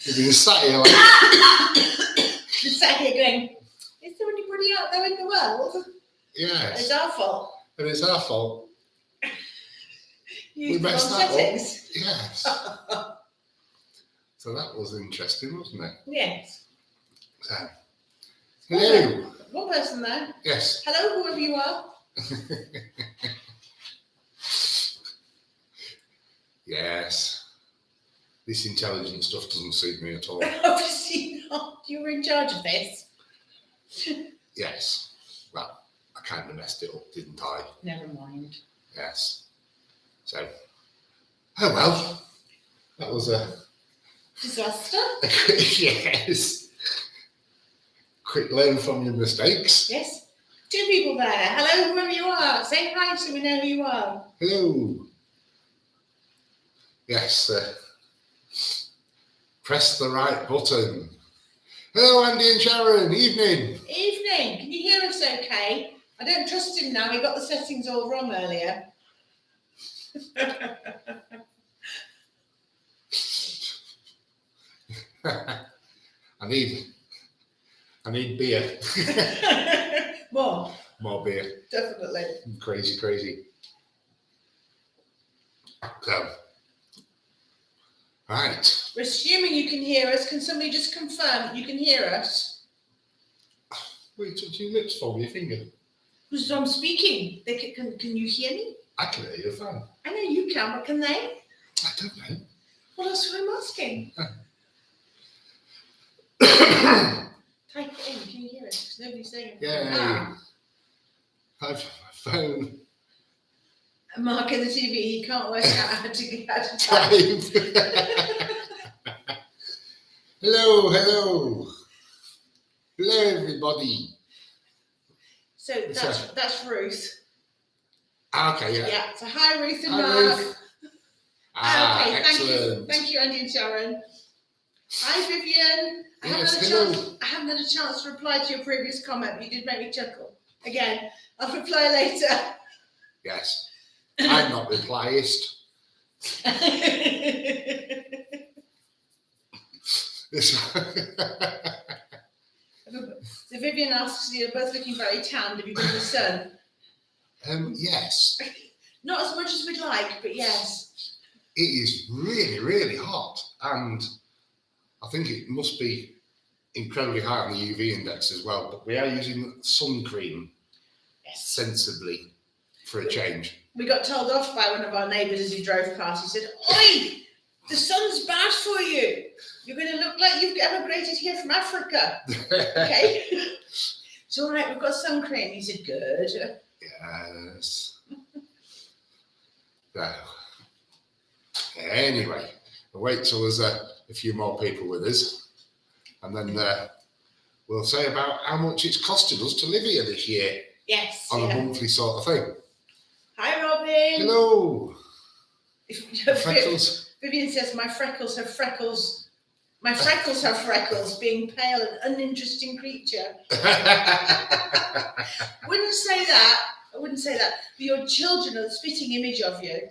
You've been sat here like... You're sat here going, is there anybody out there in the world? Yes. It's our fault. And it's our fault. You messed that settings. up. Yes. So that was interesting, wasn't it? Yes. So, hello. One person there. Yes. Hello, whoever you are. Yes. This intelligent stuff doesn't suit me at all. Obviously not. You were in charge of this. Yes. Well, I kind of messed it up, didn't I? Never mind. Yes. So, oh well. That was a... disaster? Yes. Quick learn from your mistakes. Yes. 2 people there. Hello, whoever you are. Say hi so we know who you are. Hello. Yes. Press the right button. Hello, Andy and Sharon. Evening. Evening. Can you hear us okay? I don't trust him now. He got the settings all wrong earlier. I need beer. More beer. Definitely. Crazy. So, right. We're assuming you can hear us. Can somebody just confirm you can hear us? What are you touching your lips for with your finger? Because I'm speaking. Can you hear me? I can hear you fine. I know you can, but can they? I don't know. Well, that's what I'm asking. Type it in. Can you hear us? Because nobody's saying it. Yay. I've phone. Mark in the TV, he can't work out how to type. Hello, everybody. So that's Ruth. Okay, yeah. Yeah. So hi, Ruth and Hi, Mark. Ruth. Okay, excellent. Thank you, Andy and Sharon. Hi, Vivian. I haven't had a chance to reply to your previous comment, but you did make me chuckle. Again, I'll reply later. Yes. I'm not replyist. So Vivian asks, you're both looking very tanned. Have you been in the sun? Yes. Not as much as we'd like, but yes. It is really, really hot. And I think it must be incredibly high on the UV index as well. But we are using sun cream sensibly for a change. We got told off by one of our neighbours as he drove past. He said, "Oi, the sun's bad for you. You're going to look like you've emigrated here from Africa." Okay. It's all right, we've got sun cream. He said, "Good." Yes. So, anyway, we'll wait till there's a few more people with us. And then we'll say about how much it's costed us to live here this year. Yes. On a monthly sort of thing. Hi, Robin. Hello. Freckles. Vivian says, my freckles have freckles, being pale and uninteresting creature. I wouldn't say that. But your children are the spitting image of you.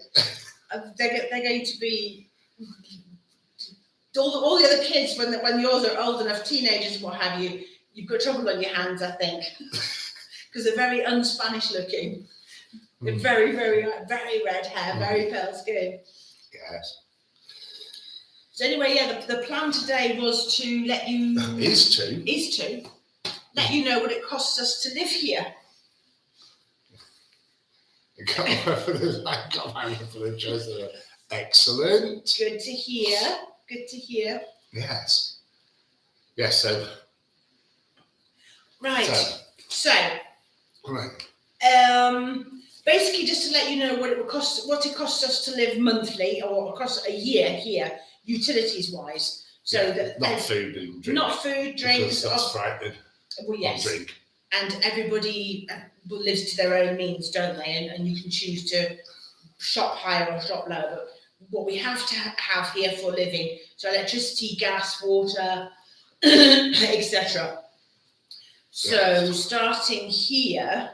They're going to be all the other kids when yours are old enough, teenagers and what have you. You've got trouble on your hands, I think, because they're very un-Spanish looking. They're very, very, very red hair, very pale skin. Yes. So anyway, yeah, the plan today was to let you is to let you know what it costs us to live here. I got my for the choice. Excellent. Good to hear. Yes. Yes. So. Right. So. Right. Basically, just to let you know what it costs us to live monthly or across a year here, utilities wise. So that not food and drink. Not food, drinks. That's frightening. Well, yes. Drink. And everybody lives to their own means, don't they? And you can choose to shop higher or shop lower. But what we have to have here for living, so electricity, gas, water, etc. So starting here,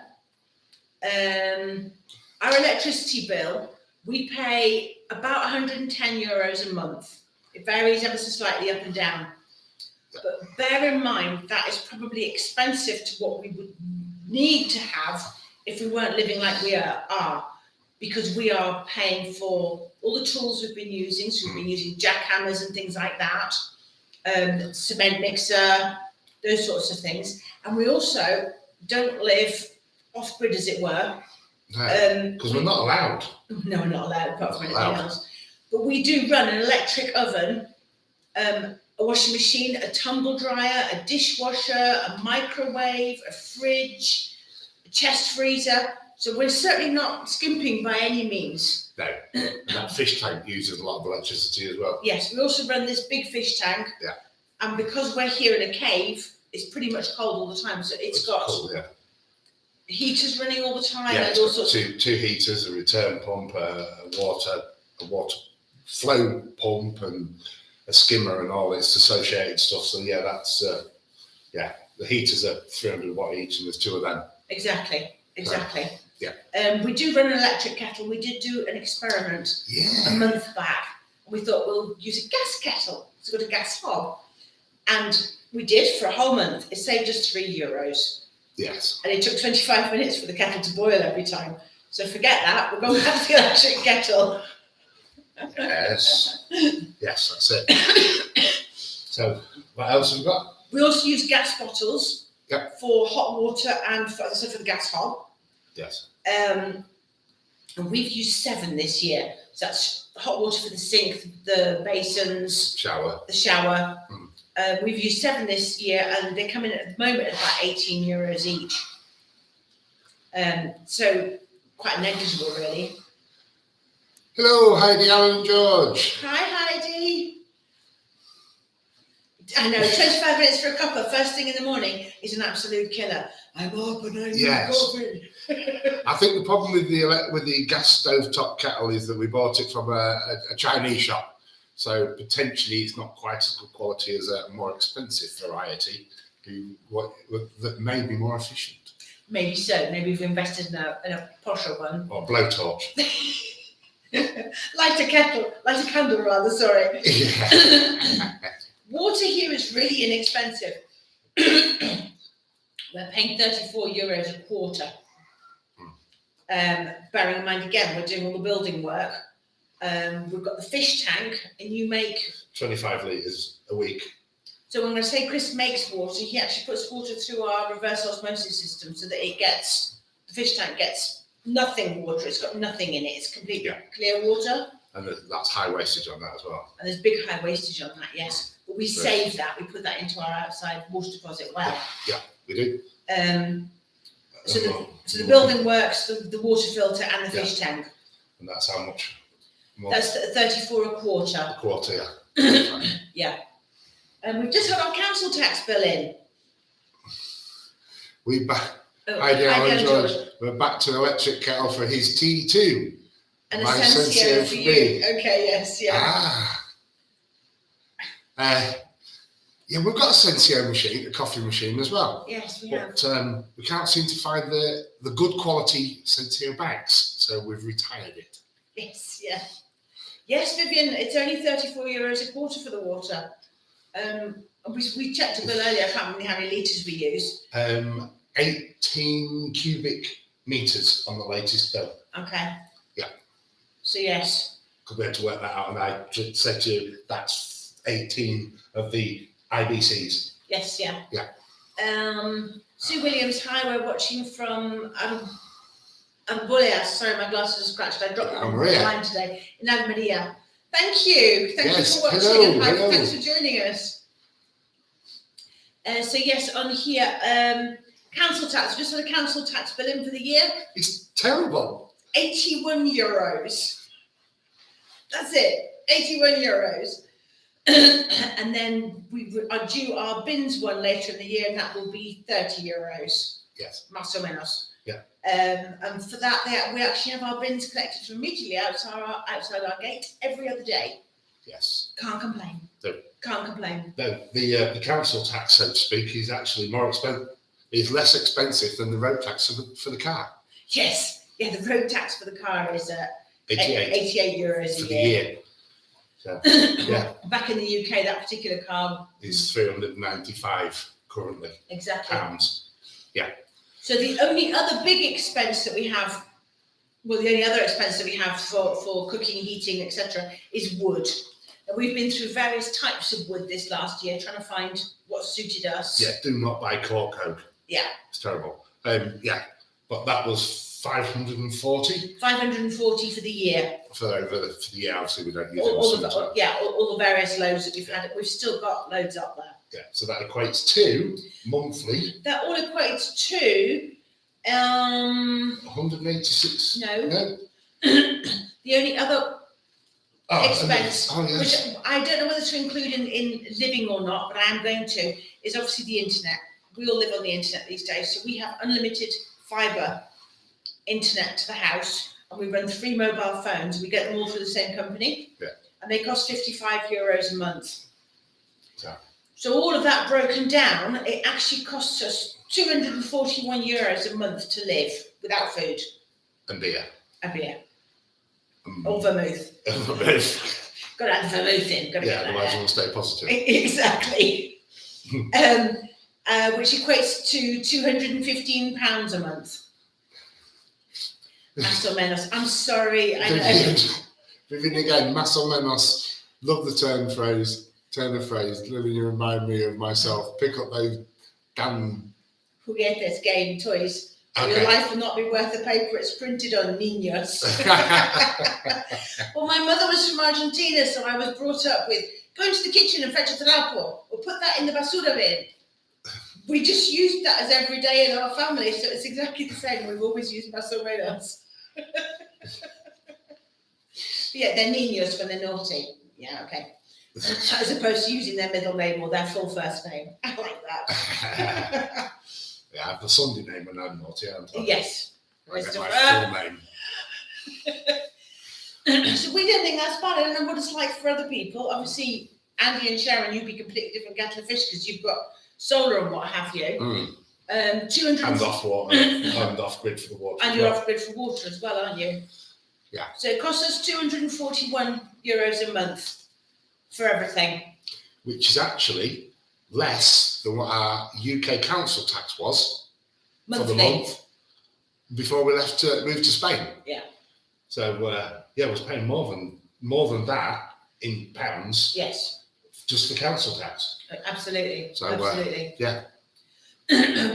our electricity bill, we pay about €110 a month. It varies ever so slightly up and down. But bear in mind that is probably expensive to what we would need to have if we weren't living like we are, because we are paying for all the tools we've been using. So we've been using jackhammers and things like that, cement mixer, those sorts of things. And we also don't live off-grid, as it were. No, because we're not allowed. No, we're not allowed, apart from anything else. But we do run an electric oven, a washing machine, a tumble dryer, a dishwasher, a microwave, a fridge, a chest freezer. So we're certainly not skimping by any means. No, and that fish tank uses a lot of electricity as well. Yes, we also run this big fish tank. Yeah. And because we're here in a cave, it's pretty much cold all the time. So it's got heaters running all the time. Yeah, and it's all got sorts two heaters, a return pump, a water flow pump, and a skimmer, and all its associated stuff. So yeah, that's the heaters are 300 watt each, and there's two of them. Exactly. Yeah. We do run an electric kettle. We did do an experiment a month back. We thought we'll use a gas kettle. It's got a gas hob. And we did for a whole month. It saved us €3. Yes. And it took 25 minutes for the kettle to boil every time. So forget that. We're going back to the electric kettle. Yes. Yes, that's it. So what else have we got? We also use gas bottles for hot water and for the gas hob. Yes. And we've used 7 this year. So that's hot water for the sink, the basins, the shower. We've used 7 this year, and they come in at the moment at about €18 each. So quite negligible, really. Hello, Heidi, Alan, and George. Hi, Heidi. I know, 25 minutes for a cuppa first thing in the morning is an absolute killer. I'm up and I need coffee. I think the problem with the gas stove top kettle is that we bought it from a Chinese shop. So potentially it's not quite as good quality as a more expensive variety that may be more efficient. Maybe so. Maybe we've invested in a posher one. Or blowtorch. Light a candle rather, sorry. Yeah. Water here is really inexpensive. We're paying €34 a quarter. Bearing in mind, again, we're doing all the building work. We've got the fish tank, and you make 25 litres a week. So when I say Chris makes water, he actually puts water through our reverse osmosis system so that the fish tank gets nothing water. It's got nothing in it. It's completely clear water. And that's high wastage on that as well. And there's big high wastage on that, yes. But we save that. We put that into our outside water deposit well. Yeah, we do. So the building works, the water filter and the fish tank. And that's how much? That's 34 a quarter. A quarter, yeah. Yeah. And we've just had our council tax bill in. Heidi, Alan, George. We're back to an electric kettle for his tea too. And a Sensio for you. Okay, yes, yeah. Yeah, we've got a Sensio machine, a coffee machine as well. Yes, we have. But we can't seem to find the good quality Sensio bags, so we've retired it. Yes, yeah. Yes, Vivian, it's only €34 a quarter for the water. We checked a bill earlier. I can't remember how many litres we use. 18 cubic metres on the latest bill. Okay. Yeah. So yes. Could be able to work that out, and I just said to you that's 18 of the IBCs. Yes, yeah. Yeah. Sue Williams, hi, we're watching from Ambulia. Sorry, my glasses are scratched. I dropped them on the line today. In Maria. Thank you. Thank you for watching. Hello. Thanks for joining us. So yes, on here, council tax. We just had a council tax bill in for the year. It's terrible. €81. That's it. €81. And then we are due our bins one later in the year, and that will be €30. Yes. Más o menos. Yeah. And for that, we actually have our bins collected immediately outside our gate every other day. Yes. Can't complain. No. Can't complain. No, the council tax, so to speak, is actually more expensive. Is less expensive than the road tax for the car. Yes. Yeah, the road tax for the car is €88 for a the year. So, yeah, Back in the UK, that particular car it's 395 currently exactly. pounds. Yeah. So the only other big expense that we have, well, the only other expense that we have for cooking, heating, etc., is wood. And we've been through various types of wood this last year, trying to find what suited us. Yeah, do not buy cork oak. Yeah. It's terrible. Yeah, but that was 540 540 for the year. for the year. Obviously, we don't use All it. all the various loads that we've had. We've still got loads up there. Yeah, so that equates to monthly. That all equates to 186. No. The only other expense, yes. which I don't know whether to include in living or not, but I am going to, is obviously the internet. We all live on the internet these days, so we have unlimited fibre internet to the house, and we run 3 mobile phones. We get them all through the same company, and they cost €55 a month. Yeah. So all of that broken down, it actually costs us €241 a month to live without food. And beer. And beer. Or vermouth. Vermouth. Got to add the vermouth in. Otherwise we'll stay positive. Exactly. Which equates to £215 a month. Más o menos. I'm sorry. I know. Vivian again, más o menos. Love the turn of phrase. Lily, you remind me of myself. Pick up those damn juguetes, game toys. So your life will not be worth the paper it's printed on, niños. Well, my mother was from Argentina, so I was brought up with go into the kitchen and fetch a trapo, or put that in the basura bin. We just used that as every day in our family, so it's exactly the same. We've always used más o menos. Yeah, they're niños when they're naughty. Yeah, okay. As opposed to using their middle name or their full first name. I like that. Yeah, I have the Sunday name when I'm naughty, aren't I? Yes. I get my full name. So we don't think that's bad. I don't know what it's like for other people. Obviously, Andy and Sharon, you'd be completely different kettle of fish because you've got solar and what have you. 200 and off water, and off grid for the water. And you're off grid for water as well, aren't you? Yeah. So it costs us €241 a month for everything. Which is actually less than what our UK council tax was for the month before we moved to Spain. Yeah. So we was paying more than that in pounds. Yes. Just for council tax. Absolutely. So absolutely. yeah.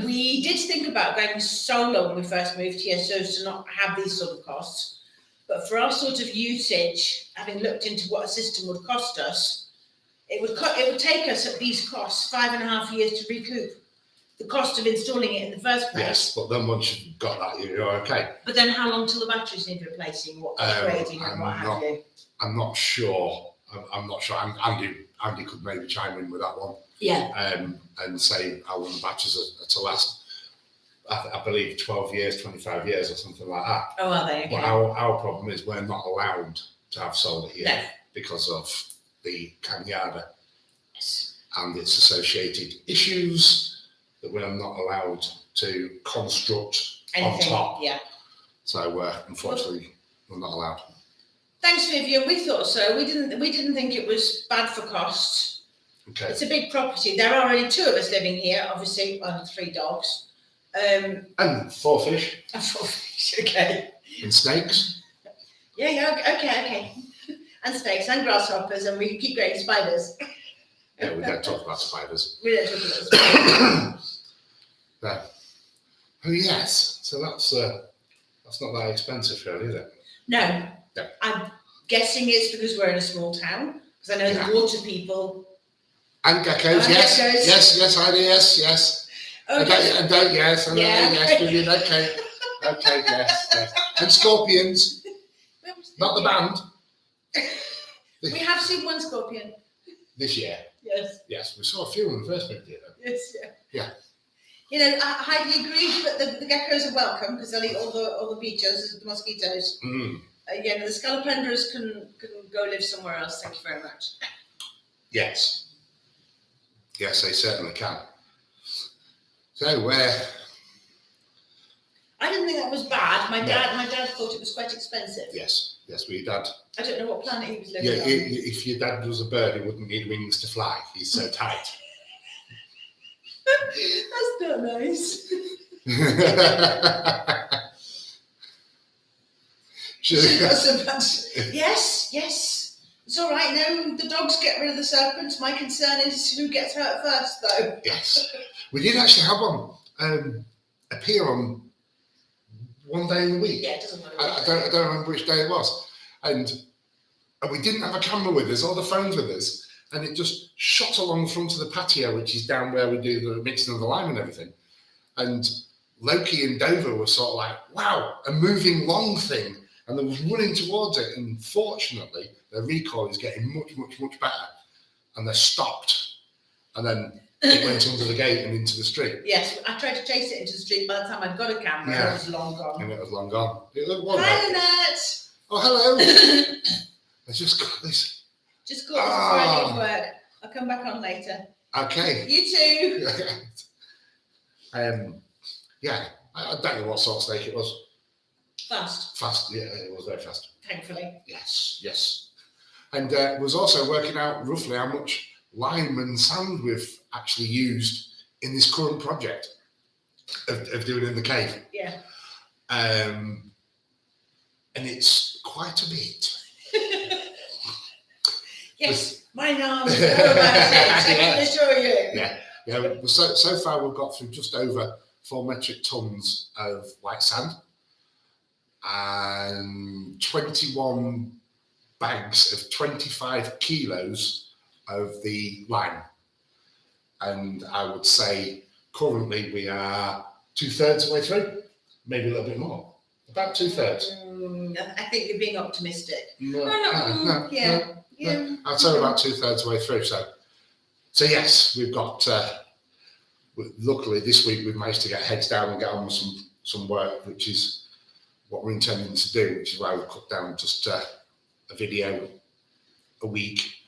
We did think about going solar when we first moved here, so as to not have these sort of costs. But for our sort of usage, having looked into what a system would cost us, it would take us at these costs 5.5 years to recoup the cost of installing it in the first place. Yes, but then once you've got that, you're okay. But then how long till the batteries need replacing, what upgrading and what have you? I'm not sure. I'm not sure. Andy could maybe chime in with that one. Yeah. And say how long the batteries are to last. I believe 12 years, 25 years or something like that. Oh, are they? Okay. But our problem is we're not allowed to have solar here because of the Cañada and its associated issues that we're not allowed to construct anything on top. Yeah. So unfortunately, we're not allowed. Thanks, Vivian. We thought so. We didn't think it was bad for costs. Okay. It's a big property. There are only 2 of us living here, obviously, and 3 dogs. And 4 fish. And 4 fish, okay. And snakes. Yeah, okay. And snakes and grasshoppers, and we keep getting spiders. Yeah, we don't talk about spiders. We don't talk about spiders. Yeah. Oh yes. So that's not that expensive, really, is it? No. No. I'm guessing it's because we're in a small town. Because I know the water people. And geckos, yes. Geckos. Yes, I do, yes. Okay. And don't, yes. And yes, brilliant, okay. Okay, yes. And scorpions. Not the band. We have seen 1 scorpion. This year. Yes. Yes, we saw a few in the first movie theatre. Yes, Yeah. You know, I highly agree, but the geckos are welcome because they'll eat all the bichos, the mosquitoes. The scolopendras can go live somewhere else. Thank you very much. Yes. Yes, they certainly can. So I didn't think that was bad. My dad thought it was quite expensive. Yes. Yes, with your dad. I don't know what planet he was living Yeah, on. if your dad was a bird, he wouldn't need wings to fly. He's so tight. That's not nice. Yes, yes. It's all right. No, the dogs get rid of the serpents. My concern is who gets hurt first, though. Yes. We did actually have one appear on one day in the week. Yeah, it doesn't matter. I don't remember which day it was. And we didn't have a camera with us or the phones with us. And it just shot along the front of the patio, which is down where we do the mixing of the lime and everything. And Loki and Dover were sort of like, wow, a moving long thing. And they was running towards it. And fortunately, their recoil is getting much, much, much better. And they stopped. And then it went under the gate and into the street. Yes, I tried to chase it into the street. By the time I'd got a camera, Yeah. it was long gone. And it was long gone. Hi, Lynette. Oh, hello. I just got this. Just got before I leave work. I'll come back on later. Okay. You too. Yeah, I don't know what sort of steak it was. Fast, Fast, yeah, it was very fast. thankfully. Yes, yes. And was also working out roughly how much lime and sand we've actually used in this current project of doing it in the cave. Yeah. And it's quite a bit. Yes, my arms know about it, I can assure you. Yeah. So far we've got through just over 4 metric tons of white sand and 21 bags of 25 kilos of the lime. And I would say currently we are 2/3 the way through, maybe a little bit more, about 2/3. I think you're being optimistic. No, Yeah. I'd say about 2/3 the way through. So yes, we've got. Luckily, this week we've managed to get heads down and get on with some work, which is what we're intending to do. Which is why we've cut down just a video a week,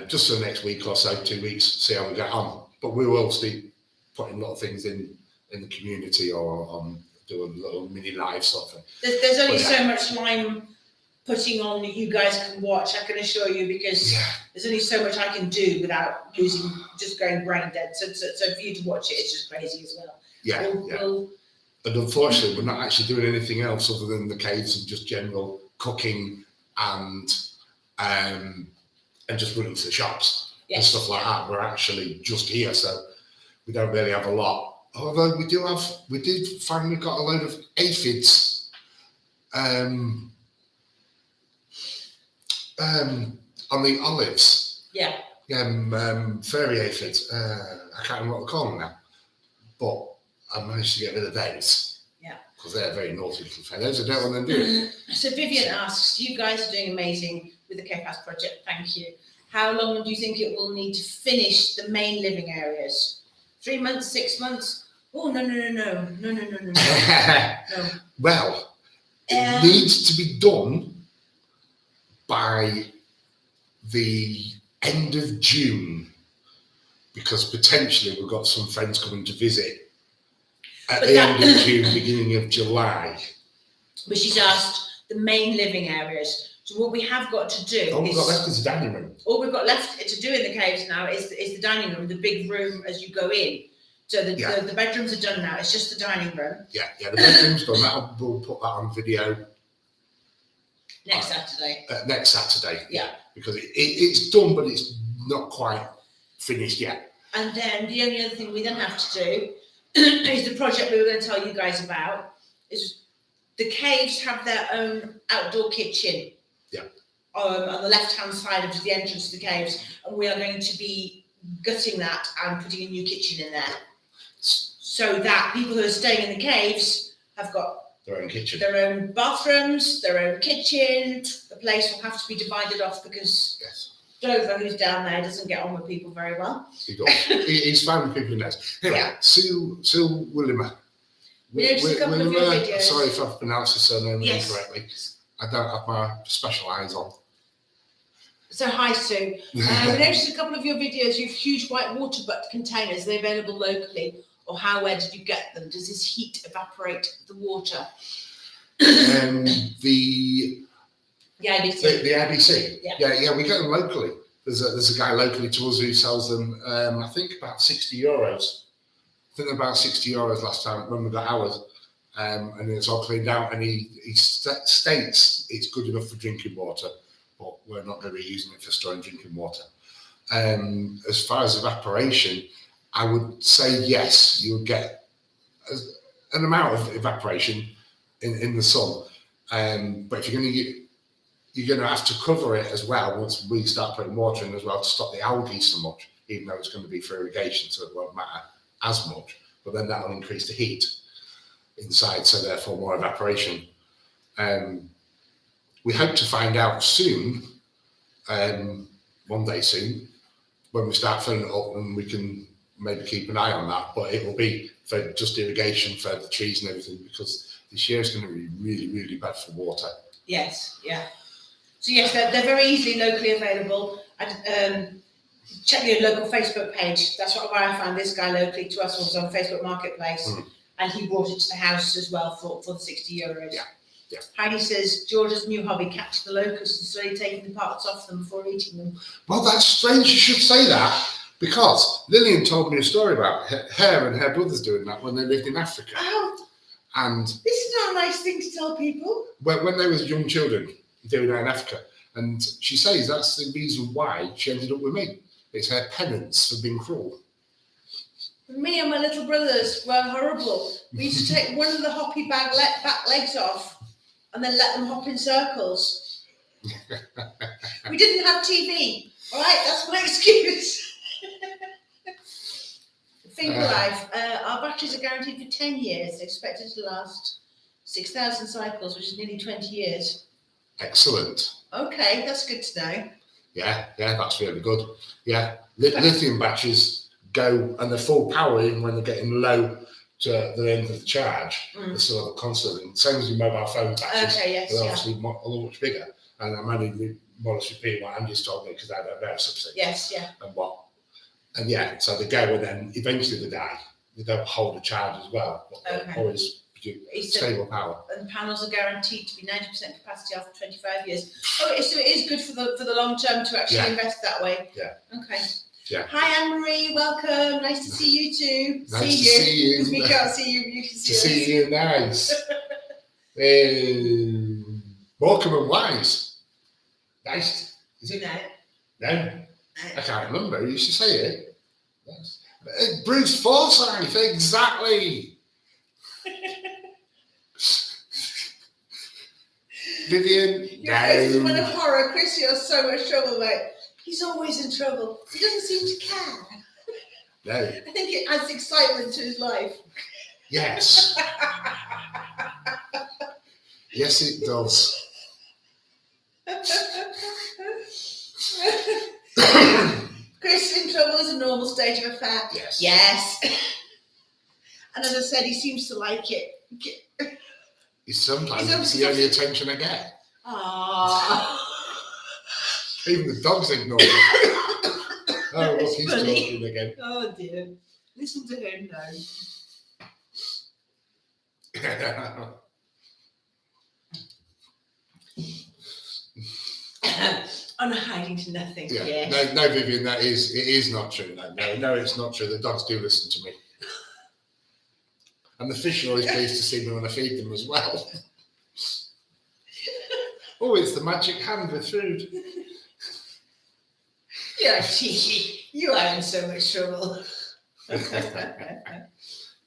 just for the next week or so, 2 weeks, see how we get on. But we will obviously putting a lot of things in the community or on do a little mini live sort of thing. There's only so much lime putting on that you guys can watch, I can assure you, because there's only so much I can do without just going brain dead. So for you to watch it, it's just crazy as well. And unfortunately, we're not actually doing anything else other than the caves and just general cooking and just running to the shops and stuff like that. We're actually just here, so we don't really have a lot. Although we did finally got a load of aphids on the olives. Fairy aphids. I can't remember what they call them now, but I managed to get rid of those. Because they're very naughty little fellows. I don't want them doing. So Vivian asks, you guys are doing amazing with the Caveside project. Thank you. How long do you think it will need to finish the main living areas? 3 months, 6 months? Oh, no. No. Well, it needs to be done by the end of June, because potentially we've got some friends coming to visit at the end of June, beginning of July. But she's asked the main living areas. So what we have got to do All we've got left is the dining room. All we've got left to do in the caves now is the dining room, the big room as you go in. So the bedrooms are done now. It's just the dining room. Yeah, the bedroom's done. We'll put that on video next Saturday. Next Saturday. Yeah. Because it's done, but it's not quite finished yet. And then the only other thing we then have to do is the project we were going to tell you guys about. Is the caves have their own outdoor kitchen. Yeah. On the left-hand side of the entrance to the caves, and we are going to be gutting that and putting a new kitchen in there, so that people who are staying in the caves have got their own kitchen, their own bathrooms, their own kitchen. The place will have to be divided off because Dover, who's down there, doesn't get on with people very well. He does. He's fine with people in there. Anyway, Sue Willimer. We noticed a couple of your videos. Sorry if I've pronounced his surname incorrectly. I don't have my special eyes on. So hi Sue. We noticed a couple of your videos. You have huge white water butt containers. Are they available locally, or where did you get them? Does this heat evaporate the water? The IBC. The IBC. Yeah. Yeah. We get them locally. There's a guy locally to us who sells them. I think about €60. I think about €60 last time when we got ours. And it's all cleaned out, and he states it's good enough for drinking water, but we're not going to be using it for storing drinking water. As far as evaporation, I would say yes, you'll get an amount of evaporation in the sun, but if you're going to have to cover it as well once we start putting water in as well to stop the algae so much, even though it's going to be for irrigation, so it won't matter as much, but then that'll increase the heat inside, so therefore more evaporation. We hope to find out soon, one day soon, when we start filling it up, and we can maybe keep an eye on that, but it will be for just irrigation for the trees and everything, because this year is going to be really, really bad for water. Yes, yeah. So yes, they're very easily locally available. And check your local Facebook page. That's where I found this guy locally to us. Was on Facebook Marketplace, and he brought it to the house as well for the €60. Yeah. Heidi says George's new hobby: catch the locusts and slowly taking the parts off them before eating them. Well, that's strange you should say that, because Lillian told me a story about her and her brothers doing that when they lived in Africa. Oh, And this is not a nice thing to tell people. when they were young children doing that in Africa, and she says that's the reason why she ended up with me. It's her penance for being cruel. Me and my little brothers were horrible. We used to take one of the hoppy back legs off and then let them hop in circles. We didn't have TV. All right, that's my excuse. Finger life. Our batteries are guaranteed for 10 years. Expected to last 6,000 cycles, which is nearly 20 years. Excellent. Okay, that's good to know. Yeah, that's really good. Yeah, lithium batteries go, and they're full power even when they're getting low to the end of the charge. They still have a constant. Same as your mobile phone batteries. Okay, yes, they're obviously a lot much bigger. And I'm only more or less repeating what Andy's told me, because I don't know something. Yes, yeah. And yeah, so they go, and then eventually they die. They don't hold a charge as well, but they always produce stable power. And panels are guaranteed to be 90% capacity after 25 years. Oh, so it is good for the long term to actually invest that way. Yeah. Okay. Yeah. Hi, Anne-Marie. Welcome. Nice to see you too. Nice to see you. Because we can't see you. You can see us. To see you, nice. Morecambe and Wise. Nice. Is it? No. I can't remember. You used to say it. Yes. Bruce Forsyth, exactly. Vivian, Your face is one of horror. Chris, you're so much trouble, mate. He's always in trouble. He doesn't seem to care. No. I think it adds excitement to his life. Yes. Yes, it does. Chris in trouble is a normal stage of affair. Yes. Yes. And as I said, he seems to like it. Sometimes it's the only attention I get. Aww. Even the dogs ignore me. Oh, look, he's talking again. Oh dear. Listen to him now. I'm hiding to nothing. Yeah. Yes. No, Vivian, it is not true. No, it's not true. The dogs do listen to me. And the fish are always pleased to see me when I feed them as well. Oh, it's the magic hand with food. You're cheeky. You are in so much trouble.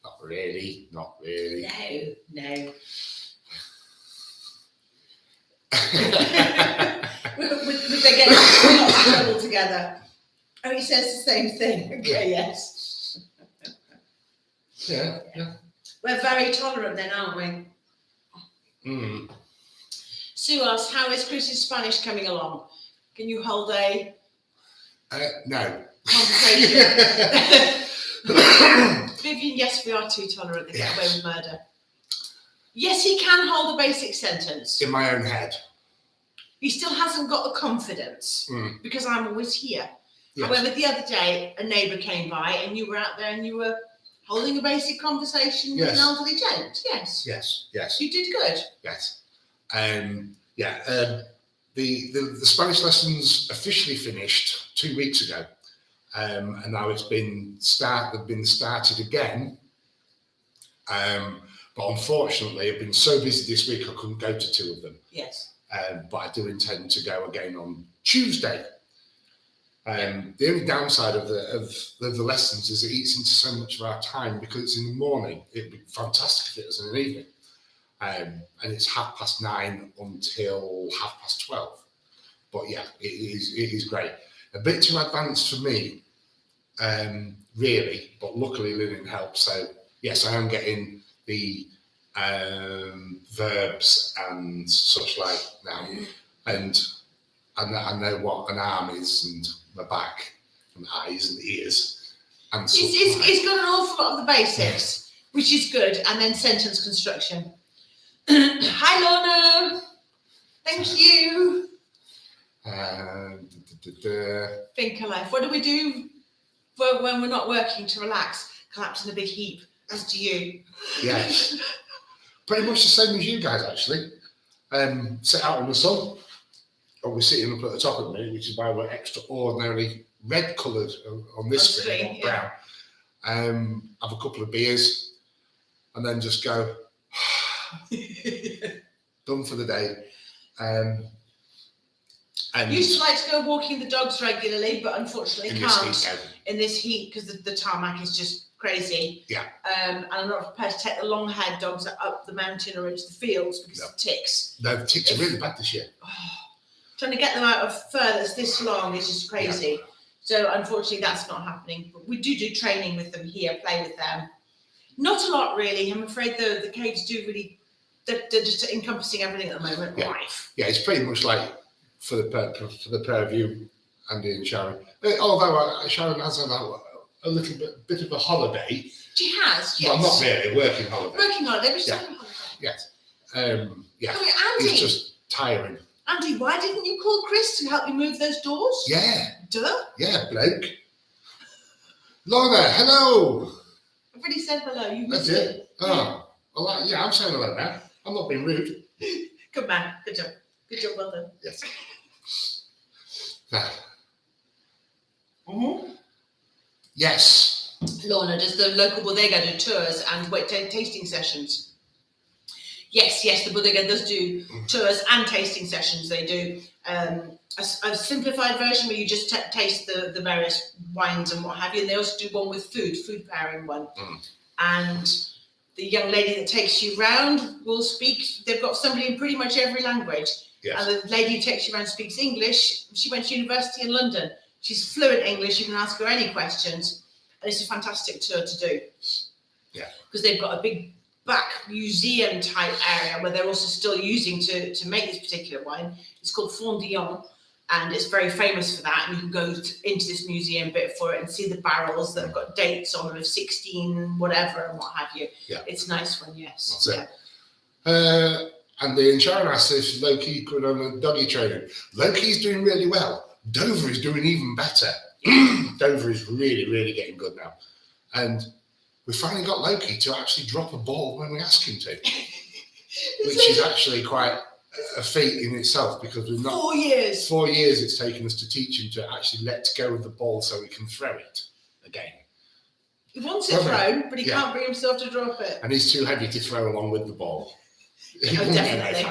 Not really. No. They're getting lots of trouble together. Oh, he says the same thing. Okay, yes. Yeah. We're very tolerant then, aren't we? Sue asks, how is Chris's Spanish coming along? Can you hold a No. conversation? Vivian, yes, we are too tolerant. They get away with murder. Yes, he can hold a basic sentence. In my own head. He still hasn't got the confidence because I'm always here. Yes. However, the other day, a neighbour came by and you were out there and you were holding a basic conversation with an elderly gent. Yes. Yes. You did good. Yes. the Spanish lessons officially finished 2 weeks ago, and now they've been started again. But unfortunately, I've been so busy this week I couldn't go to 2 of them. Yes. But I do intend to go again on Tuesday. The only downside of the lessons is it eats into so much of our time because it's in the morning. It'd be fantastic if it was in an evening. And it's 9:30 until 12:30. But yeah, it is great. A bit too advanced for me, really, but luckily Linen helps. So yes, I am getting the verbs and such like now, and I know what an arm is and my back and eyes and ears and such like. It's got an awful lot of the basics, which is good, and then sentence construction. Hi Lorna, thank you. Think alive. What do we do when we're not working to relax? Collapse in a big heap, as do you. Yes, pretty much the same as you guys actually. Sit out in the sun, or we're sitting up at the top of the minute, which is why we're extraordinarily red coloured on this screen, not brown. Have a couple of beers, and then just go. Done for the day. And used to like to go walking the dogs regularly, but unfortunately can't in this heat because the tarmac is just crazy. Yeah. And I'm not prepared to take the long-haired dogs up the mountain or into the fields because of ticks. No, the ticks are really bad this year. Trying to get them out of fur that's this long is just crazy. Yeah. So unfortunately that's not happening. But we do training with them here, play with them. Not a lot really. I'm afraid the caves do really, they're just encompassing everything at the moment. Yeah. Life. Yeah, it's pretty much like for the pair of you, Andy and Sharon. Although Sharon has had a little bit of a holiday. She has, yes. Well, not really, working holiday. Working holiday, but she's having a holiday. Yes. Yeah. I mean, Andy, it's just tiring. Andy, why didn't you call Chris to help you move those doors? Yeah. Duh. Yeah, bloke. Lorna, hello. I've already said hello. You missed it. Oh, well, yeah, I'm saying hello now. I'm not being rude. Good man. Good job. Good job, well done. Yes. Yes. Lorna, does the local bodega do tours and tasting sessions? Yes, the bodega does do tours and tasting sessions. They do a simplified version where you just taste the various wines and what have you. And they also do one with food pairing one. And the young lady that takes you round will speak. They've got somebody in pretty much every language. Yes. And the lady who takes you around speaks English. She went to university in London. She's fluent English. You can ask her any questions. And it's a fantastic tour to do. Yeah. Because they've got a big back museum type area where they're also still using to make this particular wine. It's called Fondillon. And it's very famous for that. And you can go into this museum bit for it and see the barrels that have got dates on them of 16 whatever and what have you. Yeah. It's a nice one, yes. That's it. And the Sharon asked if Loki could on a doggy training. Loki's doing really well. Dover is doing even better. Dover is really, really getting good now. And we finally got Loki to actually drop a ball when we ask him to, which is actually quite a feat in itself because we've not 4 years. 4 years it's taken us to teach him to actually let go of the ball so he can throw it again. He wants it thrown, but he can't bring himself to drop it. And he's too heavy to throw along with the ball. Oh, definitely.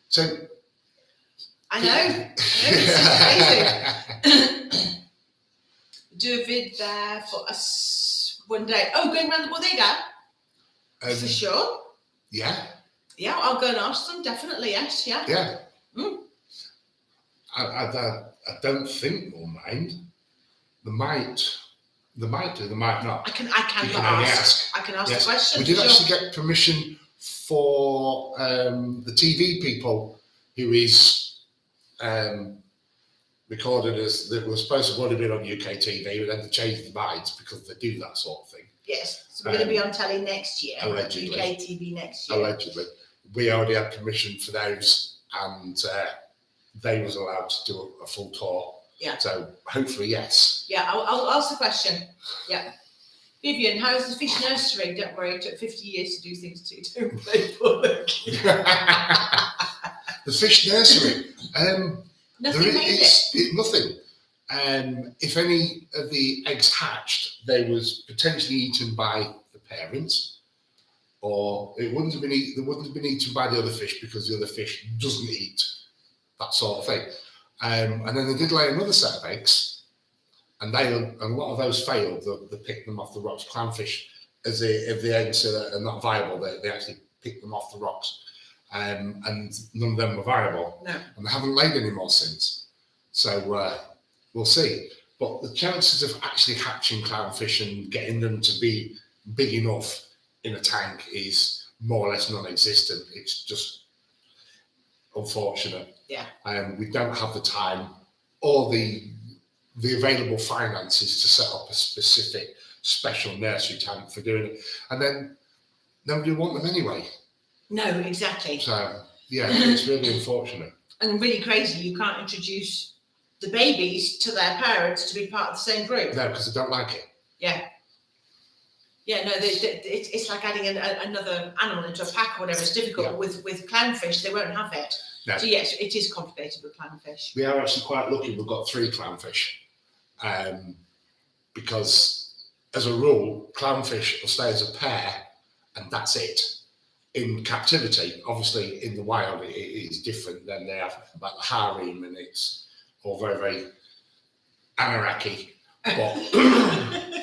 So I know. It's amazing. Do a vid there for us one day. Oh, going around the bodega? For sure. Yeah. Yeah, I'll go and ask them. Definitely, yes. Yeah. Yeah. I don't think we'll mind. They might do, they might not. I can ask. I can ask the question. We did actually get permission for the TV people who is recorded as that was supposed to have already been on UK TV, but then they changed the minds because they do that sort of thing. Yes, so we're going to be on telly next year. Allegedly. UK TV next year. Allegedly. We already had permission for those, and they was allowed to do a full tour. Yeah. So hopefully, yes. Yeah, I'll ask the question. Yeah. Vivian, how's the fish nursery? Don't worry, it took 50 years to do things too. Don't play bullock. The fish nursery. Nothing made it. Nothing. If any of the eggs hatched, they was potentially eaten by the parents, or they wouldn't have been eaten by the other fish because the other fish doesn't eat that sort of thing. And then they did lay another set of eggs, and a lot of those failed. They picked them off the rocks. Clownfish, if the eggs are not viable, they actually pick them off the rocks, and none of them were viable. No. And they haven't laid any more since. So we'll see. But the chances of actually hatching clownfish and getting them to be big enough in a tank is more or less non-existent. It's just unfortunate. Yeah. We don't have the time or the available finances to set up a specific special nursery tank for doing it. And then nobody will want them anyway. No, exactly. So, yeah, it's really unfortunate. And really crazy, you can't introduce the babies to their parents to be part of the same group. No, because they don't like it. Yeah. Yeah, no, it's like adding another animal into a pack or whatever. It's difficult. Yeah. With clownfish, they won't have it. No. So yes, it is complicated with clownfish. We are actually quite lucky we've got 3 clownfish. Because as a rule, clownfish will stay as a pair and that's it. In captivity, obviously in the wild it is different. Then they have like the harem and it's all very, very anarchy. But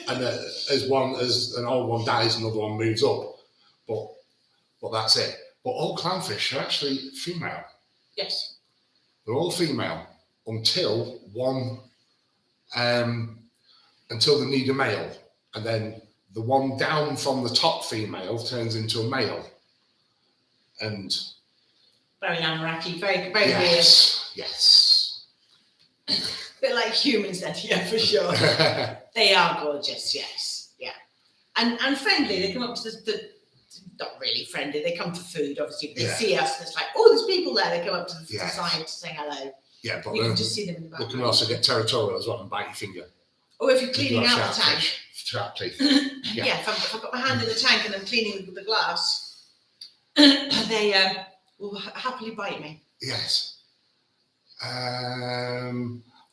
and as an old one dies, another one moves up. But that's it. But all clownfish are actually female. Yes. They're all female until until they need a male, and then the one down from the top female turns into a male. And very anarchy, very, very yes, weird. Yes. A bit like humans then, yeah, for sure. They are gorgeous, yes, yeah. And friendly, they come up to the not really friendly, they come for food, obviously, but they see us and it's like, oh, there's people there, they come up to the side to say hello. Yeah, but you can just see them in the back. They can also get territorial as well and bite your finger. Or if you're cleaning out the tank. Sharp teeth. Yeah, if I've got my hand in the tank and I'm cleaning with the glass, they will happily bite me. Yes.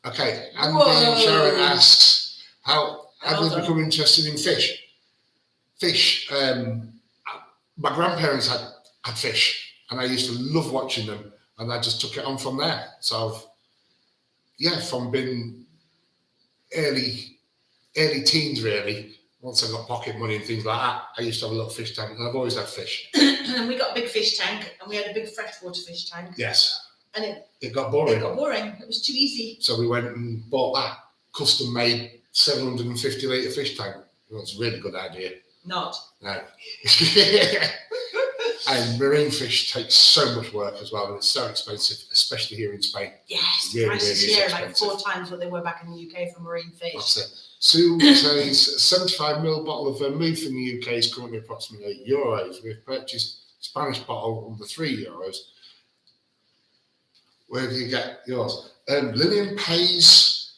Okay, and Sharon asks, how have they become interested in fish? Fish, my grandparents had fish and I used to love watching them and I just took it on from there. So from being early teens really, once I got pocket money and things like that, I used to have a little fish tank and I've always had fish. And we got a big fish tank and we had a big freshwater fish tank. Yes. And it got boring. It was too easy. So we went and bought that custom made 750 litre fish tank. It was a really good idea. Not. No. And marine fish takes so much work as well, and it's so expensive, especially here in Spain. Yes, really, prices really here are like 4 times what they were back in the UK for marine fish. That's it. Sue says a 75ml bottle of vermouth in the UK is currently approximately €8. We've purchased a Spanish bottle under €3. Where do you get yours? Lillian pays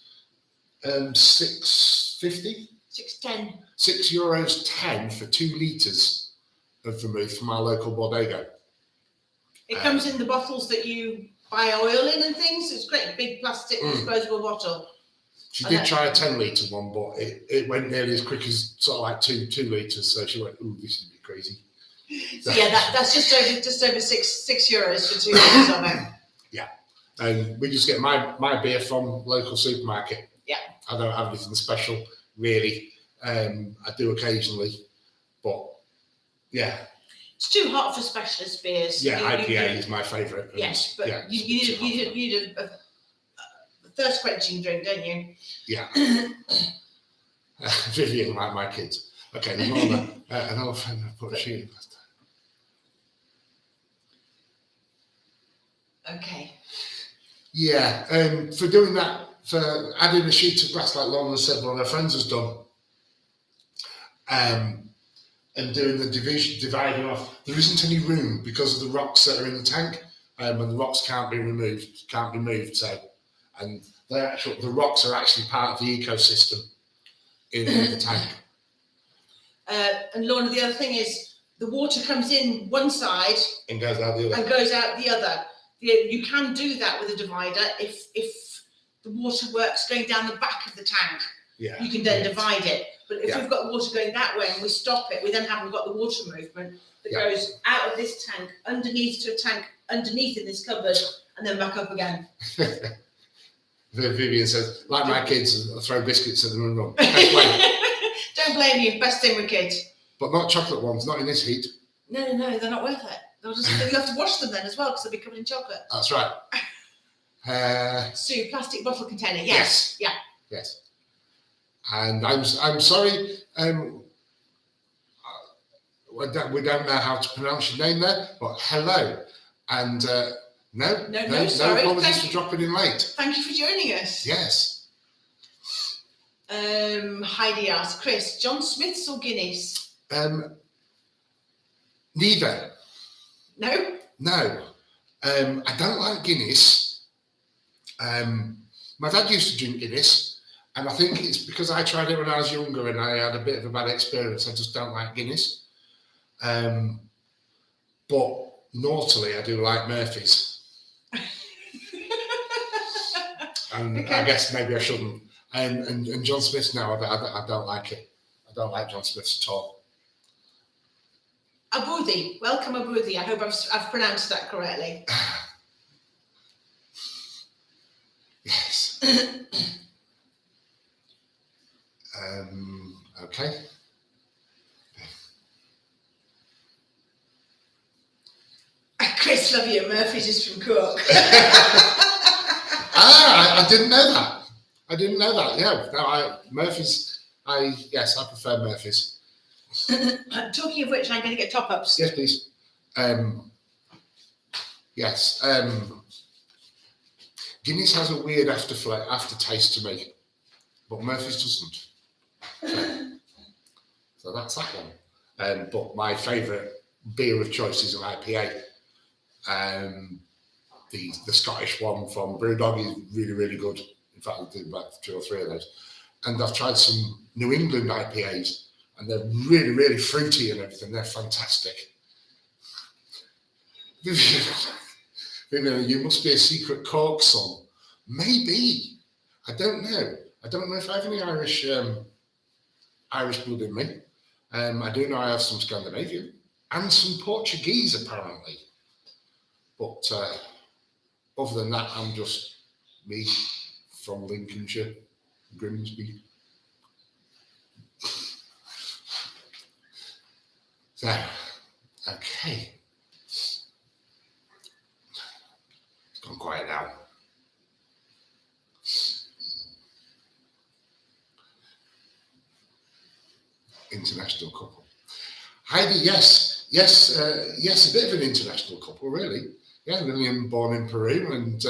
$6.50. €6.10. €6.10 for 2 litres of vermouth from our local bodega. It comes in the bottles that you buy oil in and things. It's great, big plastic disposable bottle. She did try a 10 litre one, but it went nearly as quick as sort of like 2 litres. So she went, "Ooh, this is a bit crazy." So yeah, that's just over €6 for 2 litres of it. Yeah, and we just get my beer from local supermarket. Yeah, I don't have anything special really. I do occasionally, but yeah. It's too hot for specialist beers. Yeah, IPA is my favourite. Yes, but you need a thirst quenching drink, don't you? Yeah. Vivian, like my kids. Okay, another friend I put a sheet in last time. Okay. Yeah, for doing that, for adding a sheet of glass like Lorna said, one of her friends has done. And doing the dividing off, there isn't any room because of the rocks that are in the tank, and the rocks can't be moved. So, and the rocks are actually part of the ecosystem in the tank. And Lorna, the other thing is the water comes in one side And goes out the other. and goes out the other. You can do that with a divider if the water works going down the back of the tank. Yeah. You can then divide it. But if Yeah. we've got water going that way and we stop it, we then haven't got the water movement that Yeah. goes out of this tank, underneath to a tank underneath in this cupboard, and then back up again. Vivian says, like my kids, I throw biscuits at them and run. Best way. Don't blame you. Best thing with kids. But not chocolate ones, not in this heat. No, they're not worth it. You have to wash them then as well because they'll be covered in chocolate. That's right. Sue, plastic bottle container. Yes. Yeah. Yes. And I'm sorry. We don't know how to pronounce your name there, but hello. And no sorry. apologies for dropping in late. Thank you for joining us. Yes. Heidi asks, Chris, John Smith's or Guinness? Neither. No. I don't like Guinness. My dad used to drink Guinness, and I think it's because I tried it when I was younger and I had a bit of a bad experience. I just don't like Guinness. But naughtily, I do like Murphy's. And Okay. I guess maybe I shouldn't. And John Smith's now, I don't like it. I don't like John Smith's at all. Abudi, welcome Abudi. I hope I've pronounced that correctly. Yes. Okay. Chris, love you. Murphy's is from Cook. I didn't know that. Yeah. No, Murphy's. Yes, I prefer Murphy's. Talking of which, I'm going to get top-ups. Yes, please. Yes. Guinness has a weird aftertaste to me, but Murphy's doesn't. So that's that one. But my favourite beer of choice is an IPA. The Scottish one from Brewdog is really, really good. In fact, I did about 2 or 3 of those. And I've tried some New England IPAs, and they're really, really fruity and everything. They're fantastic. Vivian, you must be a secret Cork son. Maybe. I don't know. I don't know if I have any Irish blood in me. I do know I have some Scandinavian and some Portuguese, apparently. But other than that, I'm just me from Lincolnshire, Grimsby. So, okay. It's gone quiet now. International couple. Heidi, yes, a bit of an international couple, really. Yeah, Lillian born in Peru and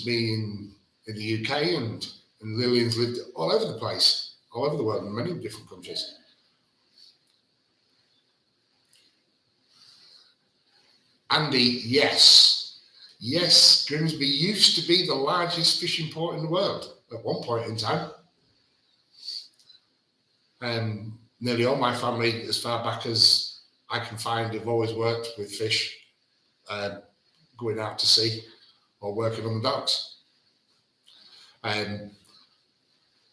me in the UK, and Lillian's lived all over the place, all over the world, in many different countries. Andy, yes, Grimsby used to be the largest fishing port in the world at one point in time. Nearly all my family, as far back as I can find, have always worked with fish, going out to sea or working on the docks.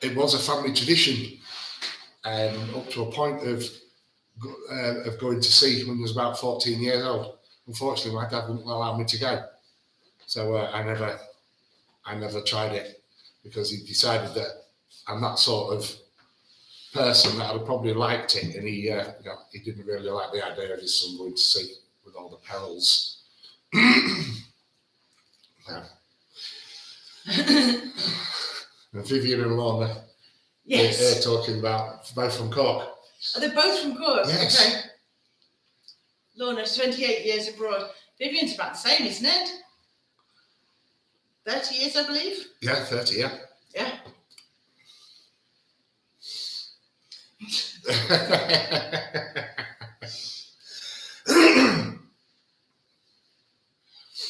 It was a family tradition up to a point of going to sea when I was about 14 years old. Unfortunately, my dad wouldn't allow me to go, so I never tried it because he decided that I'm that sort of person that I'd have probably liked it, and he didn't really like the idea of his son going to sea with all the perils. And Vivian and Lorna, Yes. they're talking about both from Cork. Are they both from Cook? Yes. Okay. Lorna's 28 years abroad. Vivian's about the same, isn't it? 30 years, I believe. Yeah, 30, yeah. Yeah.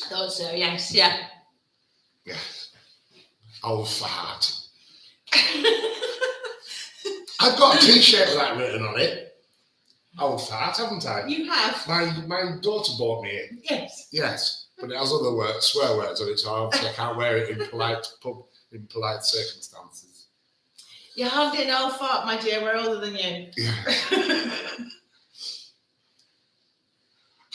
Thought so, yes, yeah. Yeah. Old fart. I've got a T-shirt with that written on it. Old fart, haven't I? You have. My daughter bought me it. Yes. Yes, but it has other swear words on it, so obviously I can't wear it in polite circumstances. You're hardly an old fart, my dear. We're older than you. Yeah.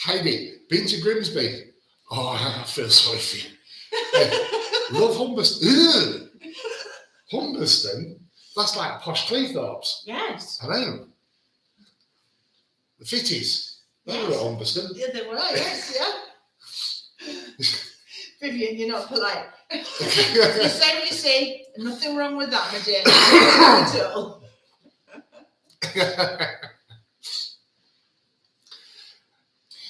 Heidi, been to Grimsby? Oh, I feel sorry for you. Love Humberston. Humberston? That's like posh Cleethorpes. Yes. I know. The Fitties. They were at Humberston. Yeah, they were. Yes, yeah. Vivian, you're not polite. You say what you see. Nothing wrong with that, my dear. Nothing at all.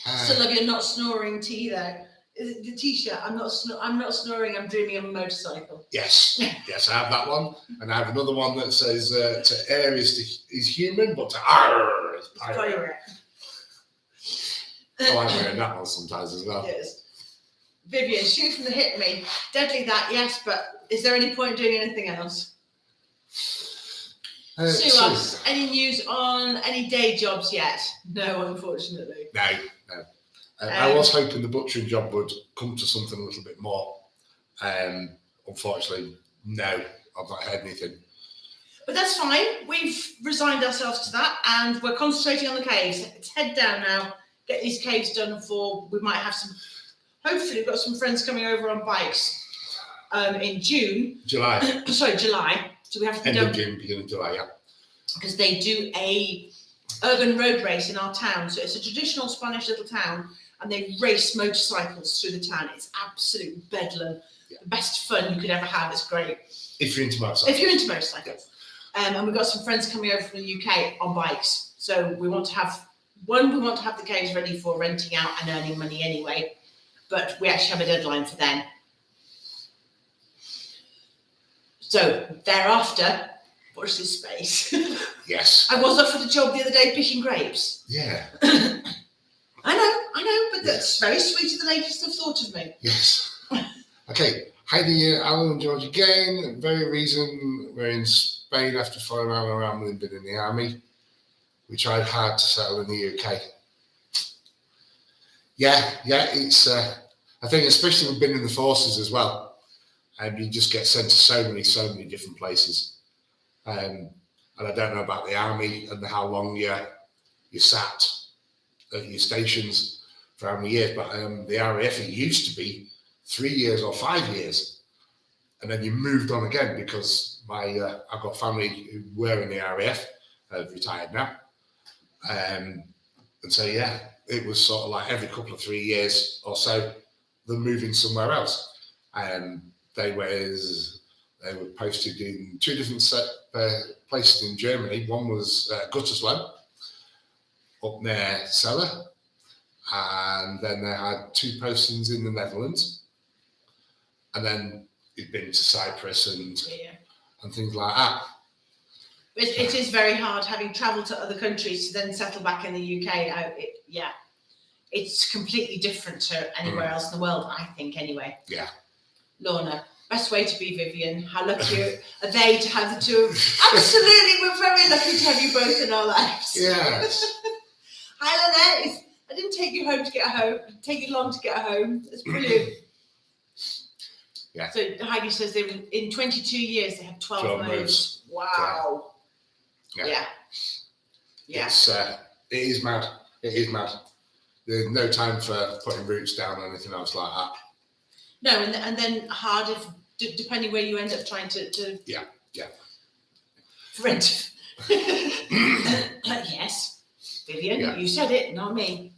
So, love, you're not snoring tea though. Is it the T-shirt? I'm not snoring. I'm dreaming of a motorcycle. Yes, yes, I have that one, and I have another one that says to air is human, but to arr is pirate. Oh, I'm wearing that one sometimes as well. Yes. Vivian, shoot from the hip, me. Deadly that, yes, but is there any point doing anything else? Sue us, any news on any day jobs yet? No, unfortunately. No. I was hoping the butchering job would come to something a little bit more. Unfortunately, no, I've not heard anything. But that's fine. We've resigned ourselves to that, and we're concentrating on the caves. It's head down now. Get these caves done for. We might have some. Hopefully, we've got some friends coming over on bikes in July. So we have to be End done of June, beginning of July, yeah. Because they do a urban road race in our town. So it's a traditional Spanish little town, and they race motorcycles through the town. It's absolute bedlam. Yeah. The best fun you could ever have. It's great. If you're into motorcycles. Yeah. And we've got some friends coming over from the UK on bikes. So we want to have the caves ready for renting out and earning money anyway. But we actually have a deadline for them. So thereafter, watch this space. Yes. I was offered a job the other day picking grapes. Yeah. I know, but that's very sweet of the ladies to have thought of me. Yes. Okay. Heidi, Alan and George again. Very reason we're in Spain after following around with been in the army. We tried hard to settle in the UK. Yeah, it's. I think especially when we've been in the forces as well, and you just get sent to so many different places. And I don't know about the army and how long you sat at your stations for how many years, but the RAF, it used to be 3 years or 5 years, and then you moved on again because I've got family who were in the RAF, retired now, and so yeah, it was sort of like every couple of 3 years or so, they're moving somewhere else, and they were posted in two different places in Germany. One was Gütersloh, up near Celle, and then they had two postings in the Netherlands, and then you've been to Cyprus and things like that. It is very hard having travelled to other countries to then settle back in the UK. It's completely different to anywhere else in the world, I think, anyway. Yeah. Lorna, best way to be Vivian. How lucky are they to have the two of Absolutely, we're very lucky to have you both in our lives. Yes. Hi, Lynette. I didn't take you home to get home. It didn't take you long to get home. It's brilliant. Yeah. So Heidi says they were, in 22 years they had 12 moves. Wow. Yeah. It's, it is mad. It is mad. There's no time for putting roots down or anything else like that. No, and then hard if depending where you end up trying to rent. Yes, Vivian, you said it, not me.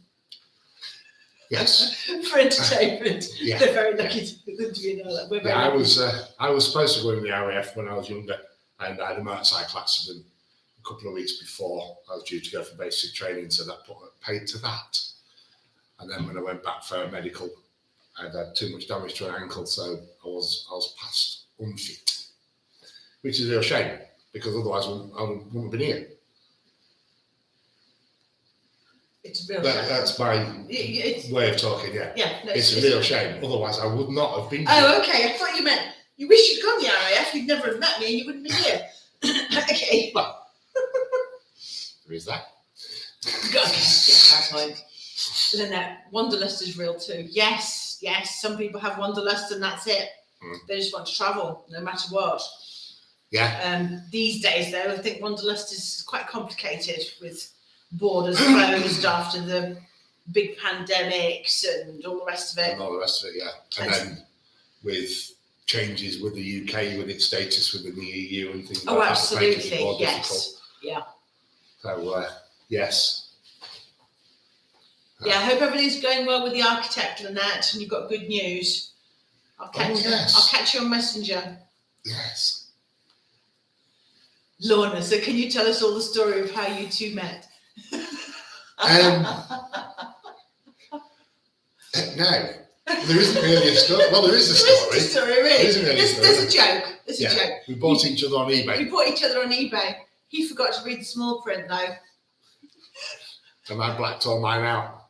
Yes. For entertainment. Yeah. They're very lucky to be in all that. I was supposed to go in the RAF when I was younger, and I had a motorcycle accident a couple of weeks before I was due to go for basic training, so that paid to that. And then when I went back for medical, I'd had too much damage to an ankle, so I was passed unfit, which is a real shame because otherwise I wouldn't have been here. It's a real shame. That's my way of talking. Yeah. No, it's a real shame. Otherwise, I would not have been here. Oh, okay. I thought you meant you wish you'd gone the RAF. You'd never have met me, and you wouldn't be here. Okay. Well, There is that. Okay, yes, that's fine. Lynette, wanderlust is real too. Yes, some people have wanderlust and that's it. They just want to travel no matter what. Yeah. These days, though, I think wanderlust is quite complicated with borders closed after the big pandemics and all the rest of it. And all the rest of it, yeah. And then with changes with the UK, with its status within the EU and things like that. Absolutely, it's more yes. difficult. Yeah. So, yes. Yeah, I hope everything's going well with the architect, Lynette, and you've got good news. I'll catch you on Messenger. Yes. Lorna, so can you tell us all the story of how you two met? No, there isn't really a story. Well, there is a story. There's a story, really. There isn't really a story. There's a joke. There's a joke. We bought each other on eBay. We bought each other on eBay. He forgot to read the small print, though. And I blacked all mine out.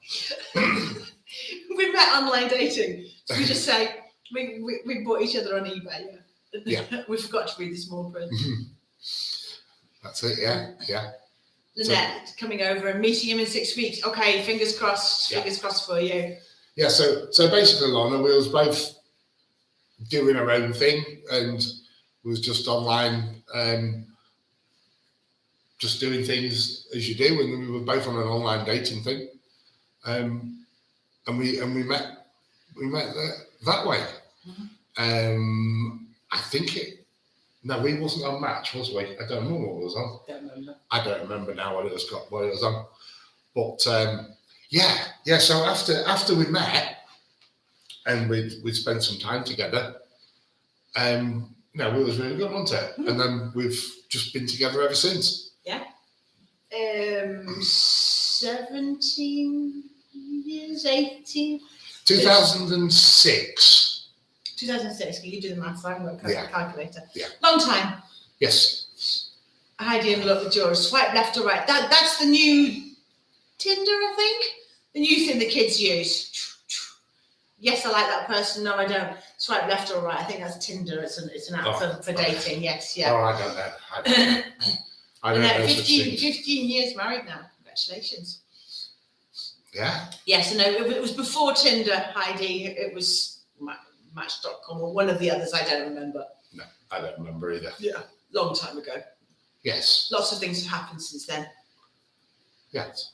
We met online dating. So we just say, we bought each other on eBay. Yeah. We forgot to read the small print. That's it, yeah. Lynette coming over and meeting him in 6 weeks. Okay, fingers crossed. Yeah. Fingers crossed for you. Yeah, so basically, Lorna, we was both doing our own thing and was just online, just doing things as you do, and we were both on an online dating thing, and we met that way. Mm-hmm. I think we wasn't on Match, was we? I don't remember what it was on. I don't remember now what it was on. But yeah. So after we met and we'd spent some time together, it was really good, wasn't it? Mm-hmm. And then we've just been together ever since. Yeah. 17 years, 18. 2006. 2006. Can you do the maths? I haven't got a calculator. Yeah. Long time. Yes. Heidi and look with yours. Swipe left or right. That's the new Tinder, I think. The new thing the kids use. Yes, I like that person. No, I don't. Swipe left or right. I think that's Tinder. It's an app for dating. Yes, yeah. Oh, I don't know. I don't know. 15 years married now. Congratulations. Yeah. Yes, no, it was before Tinder, Heidi. It was Match.com or one of the others. I don't remember. No, I don't remember either. Yeah, long time ago. Yes. Lots of things have happened since then. Yes.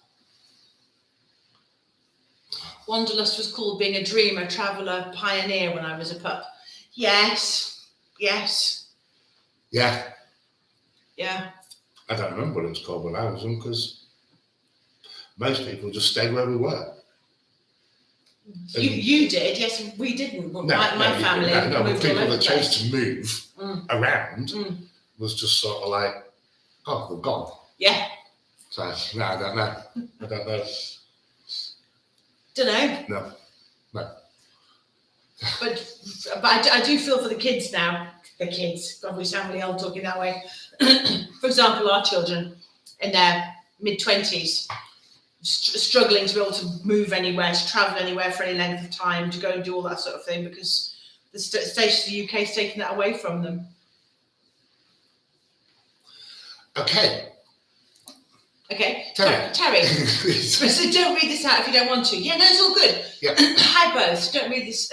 Wanderlust was called being a dreamer, traveller, pioneer when I was a pup. Yes. Yeah. Yeah. I don't remember what it was called when I was young because most people just stayed where we were. You did, yes, we didn't. But my family moved people all over that the chose place. to move around was just sort of like, oh, they're gone. Yeah. So, no, I don't know. Don't know. No. But I do feel for the kids now. The kids. God, we sound really old talking that way. For example, our children in their mid-20s, struggling to be able to move anywhere, to travel anywhere for any length of time, to go and do all that sort of thing, because the status of the UK is taking that away from them. Okay. Terry. So don't read this out if you don't want to. Yeah, no, it's all good. Yeah. Hi both. Don't read this.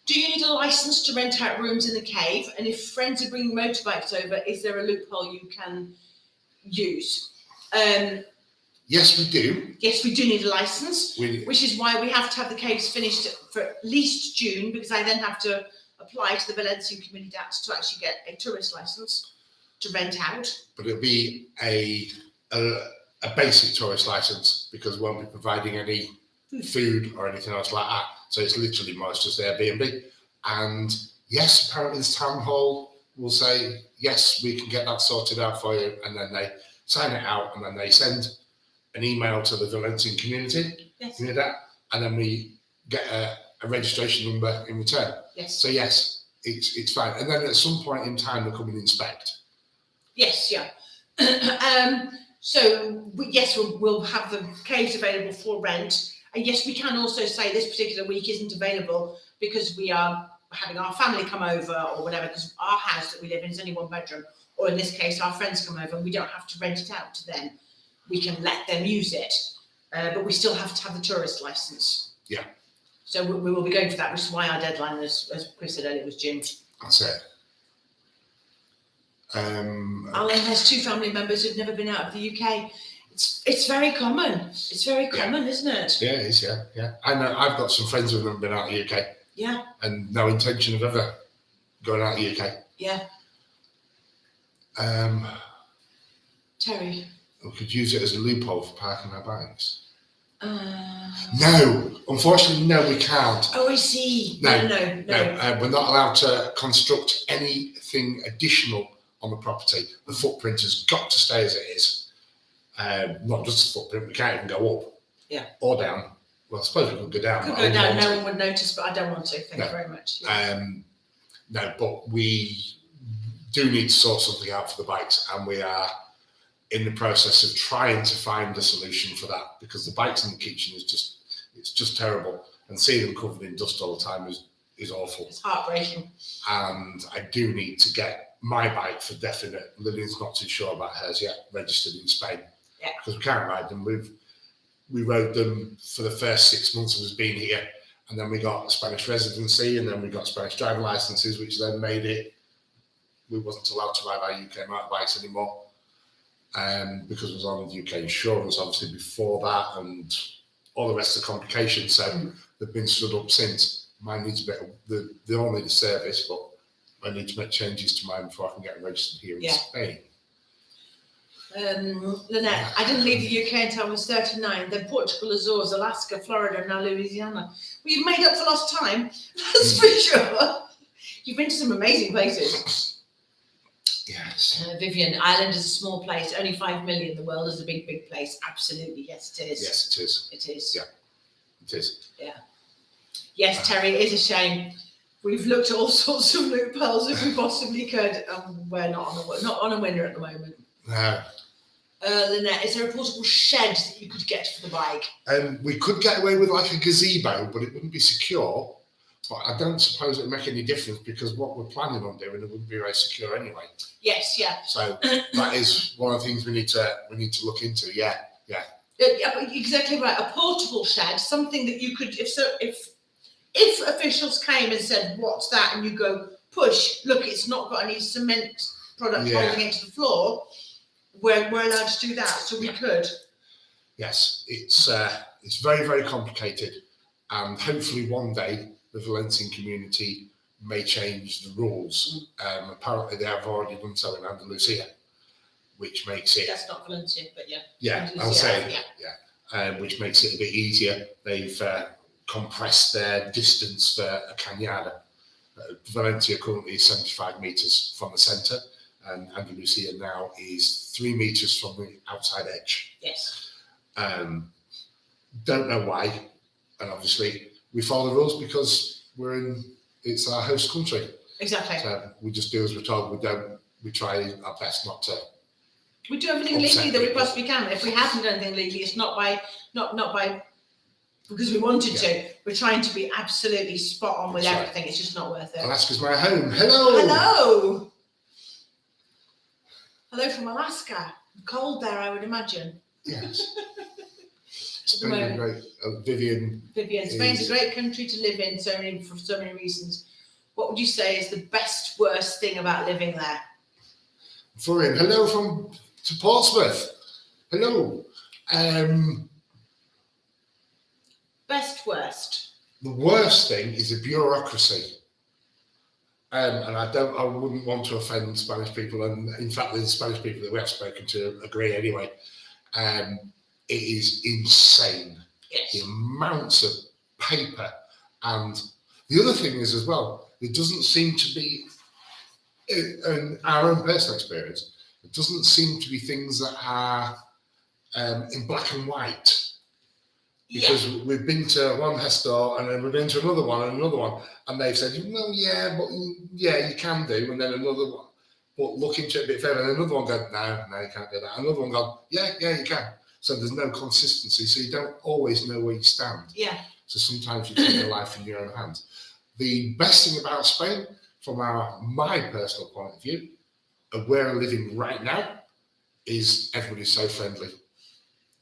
Do you need a license to rent out rooms in the cave? And if friends are bringing motorbikes over, is there a loophole you can use? Yes, we do. Yes, we do need a license, which is why we have to have the caves finished for at least June, because I then have to apply to the Valencian Community Act to actually get a tourist license to rent out. But it'll be a basic tourist license because we won't be providing any food or anything else like that. So it's literally more just Airbnb. And yes, apparently this town hall will say, yes, we can get that sorted out for you. And then they sign it out and then they send an email to the Valencian community. Yes. You know that? And then we get a registration number in return. Yes. So yes, it's fine. And then at some point in time, they'll come and inspect. Yes, yeah. So yes, we'll have the caves available for rent. And yes, we can also say this particular week isn't available because we are having our family come over or whatever, because our house that we live in is only 1 bedroom. or in this case, our friends come over, and we don't have to rent it out to them. We can let them use it, but we still have to have the tourist license. Yeah. So we will be going for that, which is why our deadline, as Chris said earlier, was June. That's it. Alan has 2 family members who've never been out of the UK. It's very common. It's very common, isn't it? Yeah, it is. Yeah. I know. I've got some friends who've never been out of the UK. Yeah. And no intention of ever going out of the UK. Yeah. Terry. We could use it as a loophole for parking our bikes. No, unfortunately, no, we can't. Oh, I see. No. We're not allowed to construct anything additional on the property. The footprint has got to stay as it is. Not just the footprint, we can't even go up. Yeah. Or down. Well, I suppose we could go down. Could go down, no one would notice, but I don't want to. Thank you very much. Yeah. No, but we do need to sort something out for the bikes, and we are in the process of trying to find a solution for that, because the bikes in the kitchen is just terrible, and seeing them covered in dust all the time is awful. It's heartbreaking. And I do need to get my bike for definite. Lillian's not too sure about hers yet, registered in Spain. Yeah. Because we can't ride them. We rode them for the first 6 months of us being here, and then we got a Spanish residency, and then we got Spanish driving licenses, which then made it we wasn't allowed to ride our UK motorbikes anymore. Because it was on the UK insurance, obviously, before that, and all the rest of the complications. So they've been stood up since. Mine needs a bit of, they all need a service, but I need to make changes to mine before I can get registered here in Spain. Lynette, I didn't leave the UK until I was 39. Then Portugal, Azores, Alaska, Florida, now Louisiana. Well, you've made up for lost time, that's for sure. You've been to some amazing places. Yes. Vivian, Ireland is a small place, only 5 million. The world is a big, big place. Absolutely, yes, it is. Yes, it is. It is. Yeah, it is. Yeah. Yes, Terry, it is a shame. We've looked at all sorts of loopholes if we possibly could. We're not on a winner at the moment. No. Lynette, is there a portable shed that you could get for the bike? We could get away with like a gazebo, but it wouldn't be secure. But I don't suppose it would make any difference, because what we're planning on doing, it wouldn't be very secure anyway. Yes, yeah. So that is one of the things we need to look into. Yeah. Exactly right. A portable shed, something that you could, if officials came and said, "What's that?" and you go, "Push, look, it's not got any cement product holding it to the floor." We're allowed to do that, so we could. Yes, it's very, very complicated, and hopefully one day the Valencian community may change the rules. Apparently they have already done so in Andalusia, which makes it... That's not Valencia, but yeah. Yeah, I'll say, which makes it a bit easier. They've compressed their distance for a cañada. Valencia currently is 75 metres from the centre, and Andalusia now is 3 metres from the outside edge. Yes. Don't know why, and obviously we follow the rules because it's our host country. Exactly. So we just do as we're told. We try our best not to. We do everything legally that we possibly can. If we haven't done anything legally, it's not by because we wanted to. We're trying to be absolutely spot on with everything. It's just not worth it. Alaska's my home. Hello. Hello. Hello from Alaska. Cold there, I would imagine. Yes. Spain is great. Vivian. Spain's a great country to live in, for so many reasons. What would you say is the best, worst thing about living there? Florian, hello to Portsmouth. Hello. Best, worst. The worst thing is the bureaucracy. And I wouldn't want to offend Spanish people, and in fact, the Spanish people that we have spoken to agree anyway. It is insane. Yes. The amounts of paper, and the other thing is as well, it doesn't seem to be, in our own personal experience, it doesn't seem to be things that are in black and white. Because we've been to one hair store, and then we've been to another one, and they've said, well, you can do, and then another one, but look into it a bit further, and another one goes, no, you can't do that. Another one goes, yeah, you can. So there's no consistency, so you don't always know where you stand. Yeah. So sometimes you take your life in your own hands. The best thing about Spain, from my personal point of view, where I'm living right now is everybody's so friendly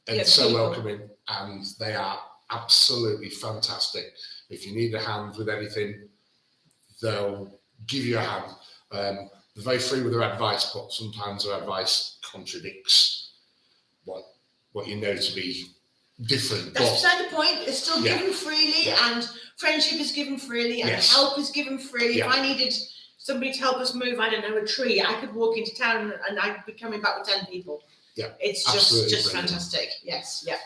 and Yeah, so people. welcoming, and they are absolutely fantastic. If you need a hand with anything, they'll give you a hand. They're very free with their advice, but sometimes their advice contradicts what you know to be different. That's But beside the point. It's still Yeah. given freely, Yeah. and friendship is given freely, and Yes. help is given freely. Yeah. If I needed somebody to help us move, I don't know, a tree, I could walk into town and I'd be coming back with 10 people. Yeah, It's absolutely just brilliant. fantastic. Yes, yeah.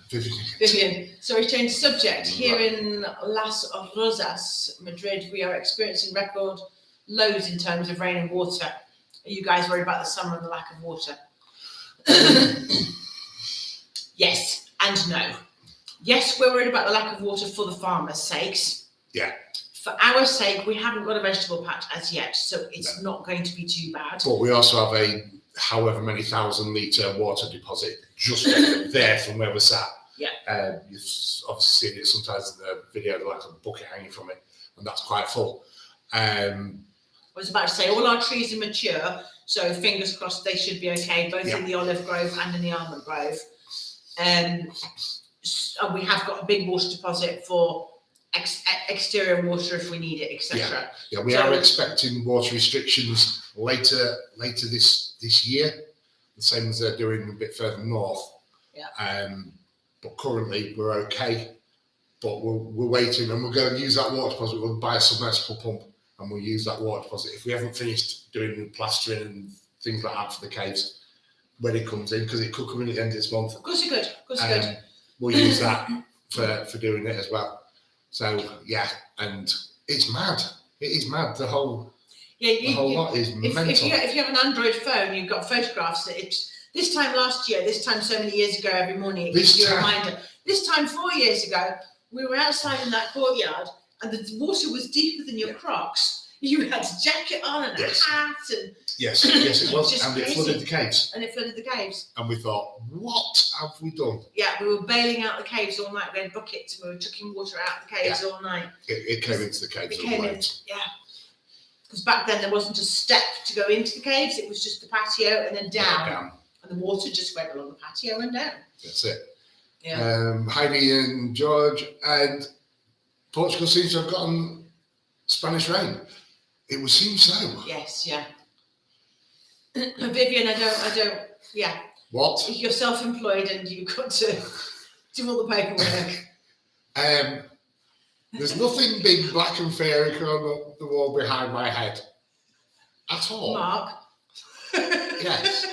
Vivian. Vivian, sorry, change subject. Here in Las Rosas, Madrid, we are experiencing record lows in terms of rain and water. Are you guys worried about the summer and the lack of water? Yes and no. Yes, we're worried about the lack of water for the farmers' sakes. Yeah. For our sake, we haven't got a vegetable patch as yet, so it's not going to be too bad. But we also have a however many 1,000-litre water deposit just there from where we're sat. Yeah. You've obviously seen it sometimes in the video, like a bucket hanging from it, and that's quite full. I was about to say, all our trees are mature, so fingers crossed they should be okay, both in the olive grove and in the almond grove. So we have got a big water deposit for exterior water if we need it, etc. Yeah, we are expecting water restrictions later this year, the same as they're doing a bit further north. Yeah. But currently we're okay. But we're waiting, and we're going to use that water deposit. We'll buy a submersible pump, and we'll use that water deposit. If we haven't finished doing the plastering and things like that for the caves, when it comes in, because it could come in at the end of this month. Of course it could. Of course it could. We'll use that for doing it as well. So yeah, and it's mad. It is mad. The whole lot is mental. If you have an Android phone, you've got photographs. This time last year, this time so many years ago, every morning it gives you a reminder. This time 4 years ago, we were outside in that courtyard, and the water was deeper than your Crocs. You had a jacket on and a hat, and yes, it was, just and it crazy. flooded the caves. And it flooded the caves. And we thought, what have we done? Yeah, we were bailing out the caves all night. We had buckets, and we were chucking water out the caves all night. It came into the caves. It came in, because back then there wasn't a step to go into the caves. It was just the patio and then down. And the water just went along the patio and down. That's it. Yeah. Heidi and George, and Portugal seems to have gotten Spanish rain. It would seem so. Yes, yeah. Vivian, I don't, yeah. What? You're self-employed and you've got to do all the paperwork. There's nothing big, black and fairy on the wall behind my head at all. Mark? Yes.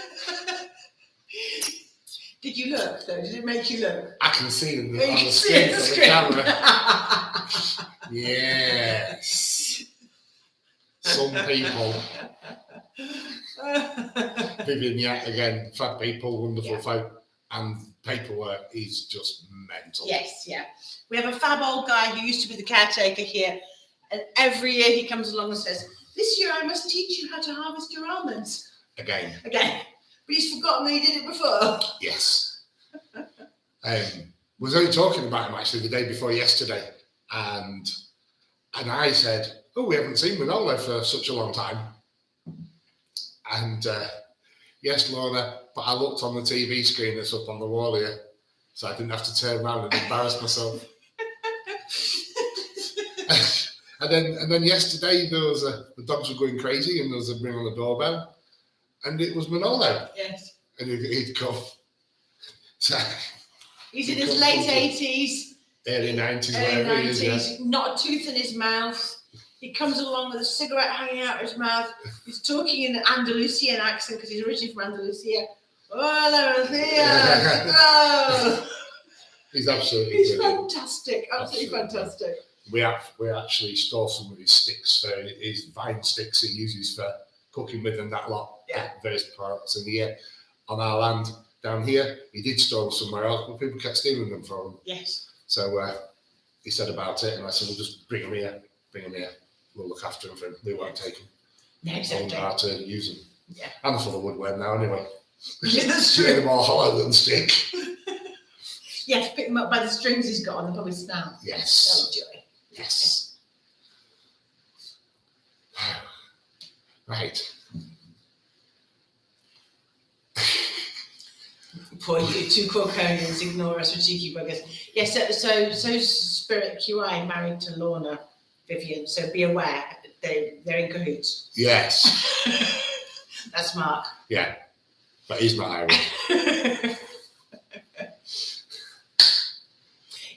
Did you look though? Did it make you look? I can see on You the can screen see from the camera. Yes. Some people. Vivian, yeah, again, fab people, wonderful folk, and paperwork is just mental. Yes, yeah. We have a fab old guy who used to be the caretaker here, and every year he comes along and says, "This year I must teach you how to harvest your almonds." Again. But he's forgotten that he did it before. Yes. Was only talking about him actually the day before yesterday, and I said, "Oh, we haven't seen Manolo for such a long time." And yes, Lorna, but I looked on the TV screen that's up on the wall here, so I didn't have to turn around and embarrass myself. and then yesterday there was the dogs were going crazy, and there was a ring on the doorbell, and it was Manolo. Yes. And he'd come. So he's in his late 80s. Early 90s, Early whatever it 90s. is, yeah. Not a tooth in his mouth. He comes along with a cigarette hanging out of his mouth. He's talking in an Andalusian accent because he's originally from Andalusia. Oh, He's absolutely he's brilliant. Fantastic. Absolutely fantastic. We actually store some of his sticks for his vine sticks he uses for cooking with and that lot at various parts of the year on our land down here. He did store them somewhere else, but people kept stealing them from him. Yes. So he said about it, and I said, "We'll just bring them here. We'll look after them for him. We won't take them. No, exactly. How to use them." Yeah. And full of woodworm now, anyway. Yeah, that's Get true. them all hollow than stick. Yes, pick them up by the strings he's got on, they'll probably snap. Yes. Oh, joy. Yes. Right. Poor you, two Corkonians ignore us for cheeky buggers. Yes, so Spirit QI married to Lorna Vivian, so be aware, they're in cahoots. Yes. That's Mark. Yeah, but he's not Irish.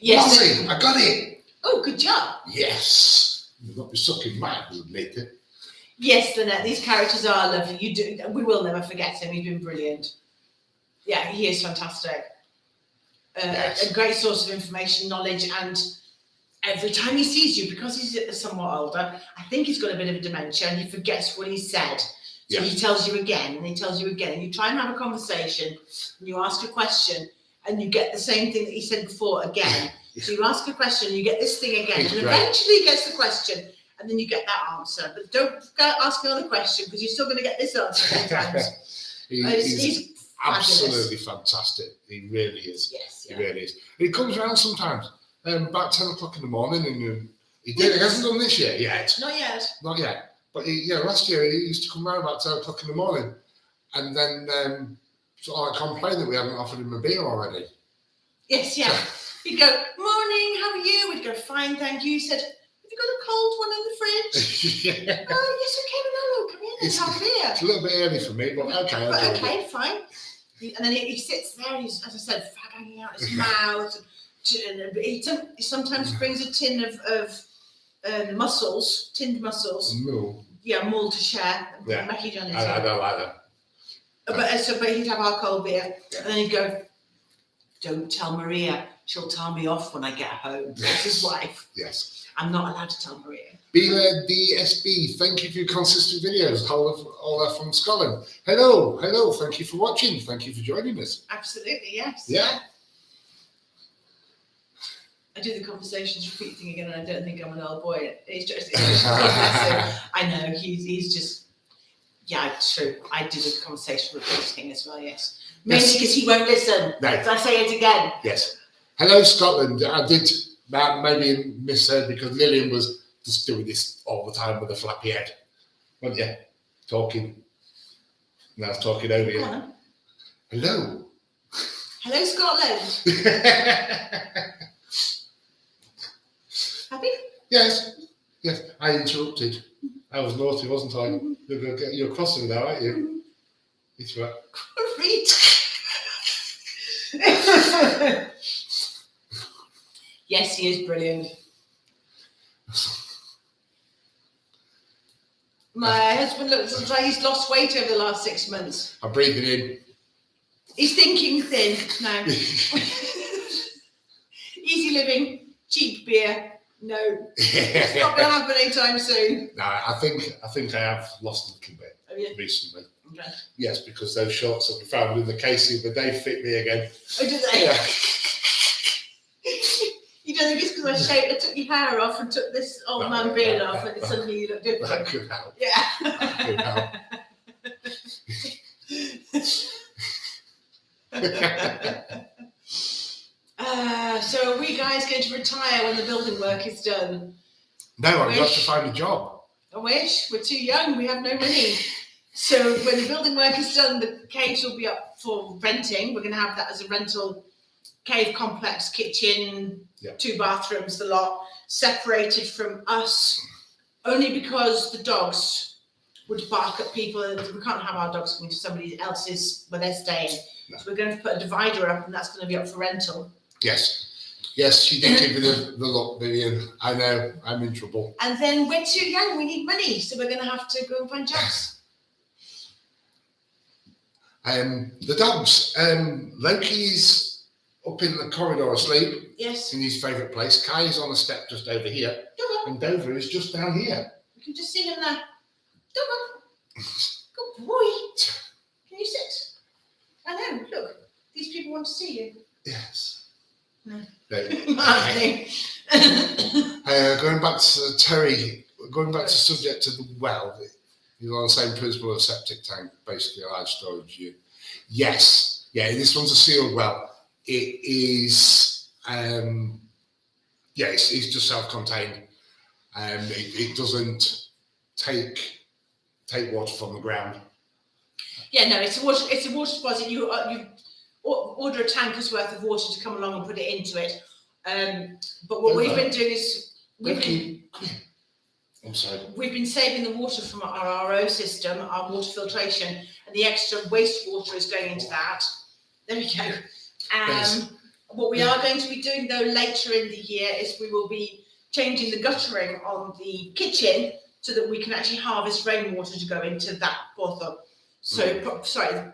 Yes. Bossy, I got it. Oh, good job. Yes. You'll not be sucking mad later. Yes, Lynette, these characters are lovely. We will never forget him. He's been brilliant. Yeah, he is fantastic. Yes. A great source of information, knowledge, and every time he sees you, because he's somewhat older, I think he's got a bit of a dementia and he forgets what he said. So he tells you again and he tells you again. And you try and have a conversation and you ask a question and you get the same thing that he said before again. So you ask a question, you get this thing again, and eventually he gets the question, and then you get that answer. But don't ask another question because you're still going to get this answer sometimes. he's absolutely fantastic. He really is. Yes, he really is. He comes around sometimes, about 10 o'clock in the morning, and he hasn't done this year yet. Not yet. But last year he used to come around about 10 o'clock in the morning, and then sort of complain that we hadn't offered him a beer already. Yes, yeah. He'd go, morning, how are you? We'd go, fine, thank you. He said, have you got a cold one in the fridge? Yeah. Oh, yes, okay, no, come in and have a beer. It's a little bit early for me, but okay. Okay, fine. And then he sits there, and he's, as I said, fag hanging out his mouth. And he sometimes brings a tin of mussels, tinned mussels. Mull. Yeah, mull to share. Yeah. Mackie John is I don't like that. But he'd have our cold beer, and then he'd go, don't tell Maria, she'll tell me off when I get home. That's his wife. Yes. I'm not allowed to tell Maria. Bila DSB, thank you for your consistent videos. Ola from Scotland. Hello, thank you for watching. Thank you for joining us. Absolutely, yes. Yeah. I do the conversations repeat thing again, and I don't think I'm an old boy. It's just I know, he's just, yeah, it's true. I do the conversation repeat thing as well, yes. Mainly because he won't listen. No. So I say it again. Yes. Hello, Scotland. I did maybe misheard because Lillian was just doing this all the time with a flappy head. Wasn't you? Talking. And I was talking over you. Hello. Hello, Scotland. Happy? Yes. I interrupted. I was naughty, wasn't I? You're crossing now, aren't you? It's right. Read. Yes, he is brilliant. My husband looks like he's lost weight over the last 6 months. I'm breathing in. He's thinking thin now. Easy living, cheap beer. No, it's not going to happen anytime soon. No, I think I have lost a little bit recently. Okay. Yes, because those shorts that we found in the case the other day fit me again. Oh, did they? Yeah. You don't think it's because I took your hair off and took this old man beard off, and suddenly you look different? That could help. Yeah. That could help. So are we guys going to retire when the building work is done? No, I've got to find a job. I wish. We're too young. We have no money. So when the building work is done, the caves will be up for renting. We're going to have that as a rental cave complex, kitchen, 2 bathrooms, the lot, separated from us, only because the dogs would bark at people. We can't have our dogs coming to somebody else's where they're staying. No. So we're going to put a divider up, and that's going to be up for rental. Yes, you did give me the look, Vivian. I know, I'm in trouble. And then we're too young, we need money, so we're going to have to go and find jobs. The dogs, Loki's up in the corridor asleep. Yes. In his favourite place. Kai is on a step just over here. And Dover is just down here. You can just see him there. Dover. Good boy. Can you sit? I know, look. These people want to see you. Yes. No. Going back to Terry, going back to subject to the well, you're on the same principle of septic tank, basically a large storage unit. Yes, this one's a sealed well. It is, it's just self-contained. It doesn't take take water from the ground. Yeah, no, it's a water deposit. You order a tanker's worth of water to come along and put it into it. But what we've been doing is I'm sorry. We've been saving the water from our RO system, our water filtration, and the extra wastewater is going into that. There we go. Yes. What we are going to be doing though later in the year is we will be changing the guttering on the kitchen so that we can actually harvest rainwater to go into that portho. So, portho.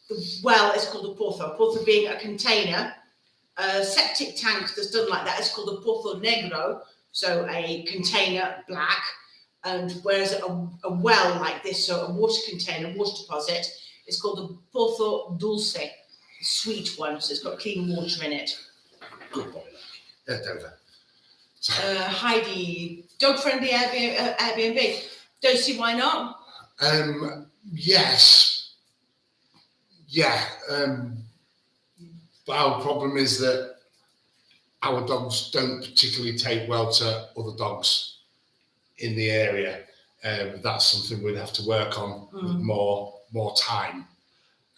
The well is called a portho. Portho being a container. A septic tank that's done like that is called a portho negro. So a container black, and whereas a well like this, so a water container, water deposit, is called a portho dulce, sweet one, so it's got clean water in it. Good boy. Dover. Heidi, dog-friendly Airbnb. Don't see why not. Yes. Yeah. But our problem is that our dogs don't particularly take well to other dogs in the area. That's something we'd have to work on with more time.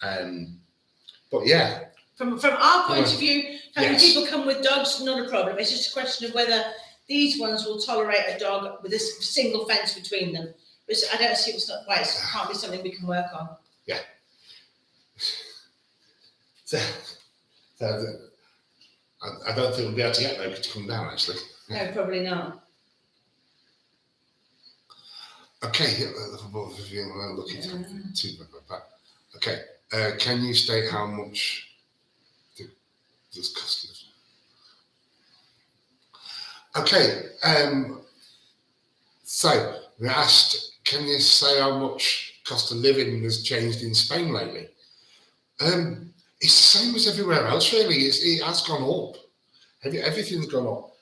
But yeah. From our point of view, having people come with dogs, not a problem. It's just a question of whether these ones will tolerate a dog with a single fence between them. But I don't see why it can't be something we can work on. Yeah. I don't think we'll be able to get Loki to come down, actually. No, probably not. Okay, okay. Can you state how much does cost live? Okay. So we asked, can you say how much cost of living has changed in Spain lately? It's the same as everywhere else, really. It has gone up. Everything's gone up.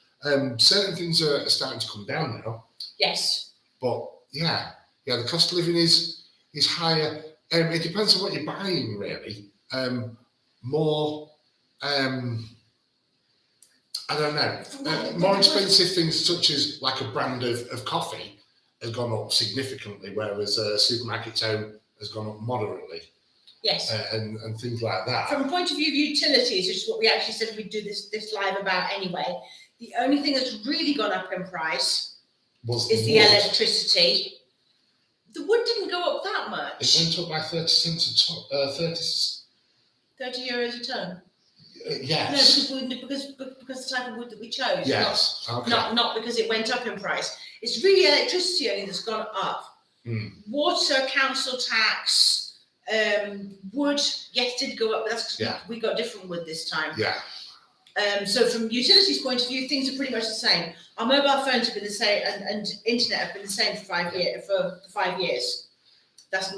Certain things are starting to come down now. Yes. But yeah, the cost of living is higher. It depends on what you're buying, really. More, I don't know. More expensive things such as like a brand of coffee has gone up significantly, whereas a supermarket's own has gone up moderately. Yes. And things like that. From a point of view of utilities, which is what we actually said we'd do this live about anyway, the only thing that's really gone up in price is the electricity. The wood didn't go up that much. It went up by 30 cents a ton. 30 euros a ton. Yes. No, because the type of wood that we chose. Yes. Okay. Not because it went up in price. It's really electricity only that's gone up. Water, council tax. Wood, yes, did go up, but that's because we got different wood this time. Yeah. So from utilities point of view, things are pretty much the same. Our mobile phones have been the same, and internet have been the same for 5 years. That's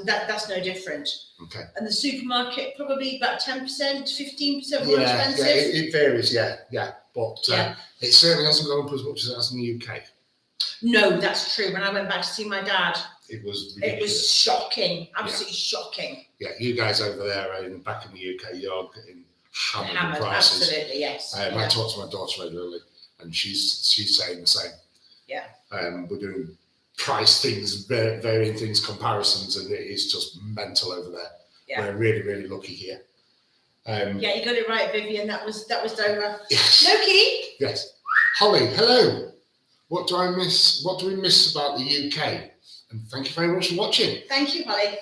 no different. Okay. And the supermarket probably about 10%, 15% more expensive. Yeah, it varies. Yeah. But it certainly hasn't gone up as much as it has in the UK. No, that's true. When I went back to see my dad, it was ridiculous. It was shocking, absolutely shocking. Yeah, you guys over there back in the UK, you're getting hammered prices. Absolutely, yes. I talk to my daughter regularly, and she's saying the same. Yeah. We're doing price things, varying things, comparisons, and it is just mental over there. Yeah. We're really, really lucky here. Yeah, you got it right, Vivian. That was Dover. Yes. Loki. Yes. Holly, hello. What do I miss? What do we miss about the UK? And thank you very much for watching. Thank you, Holly.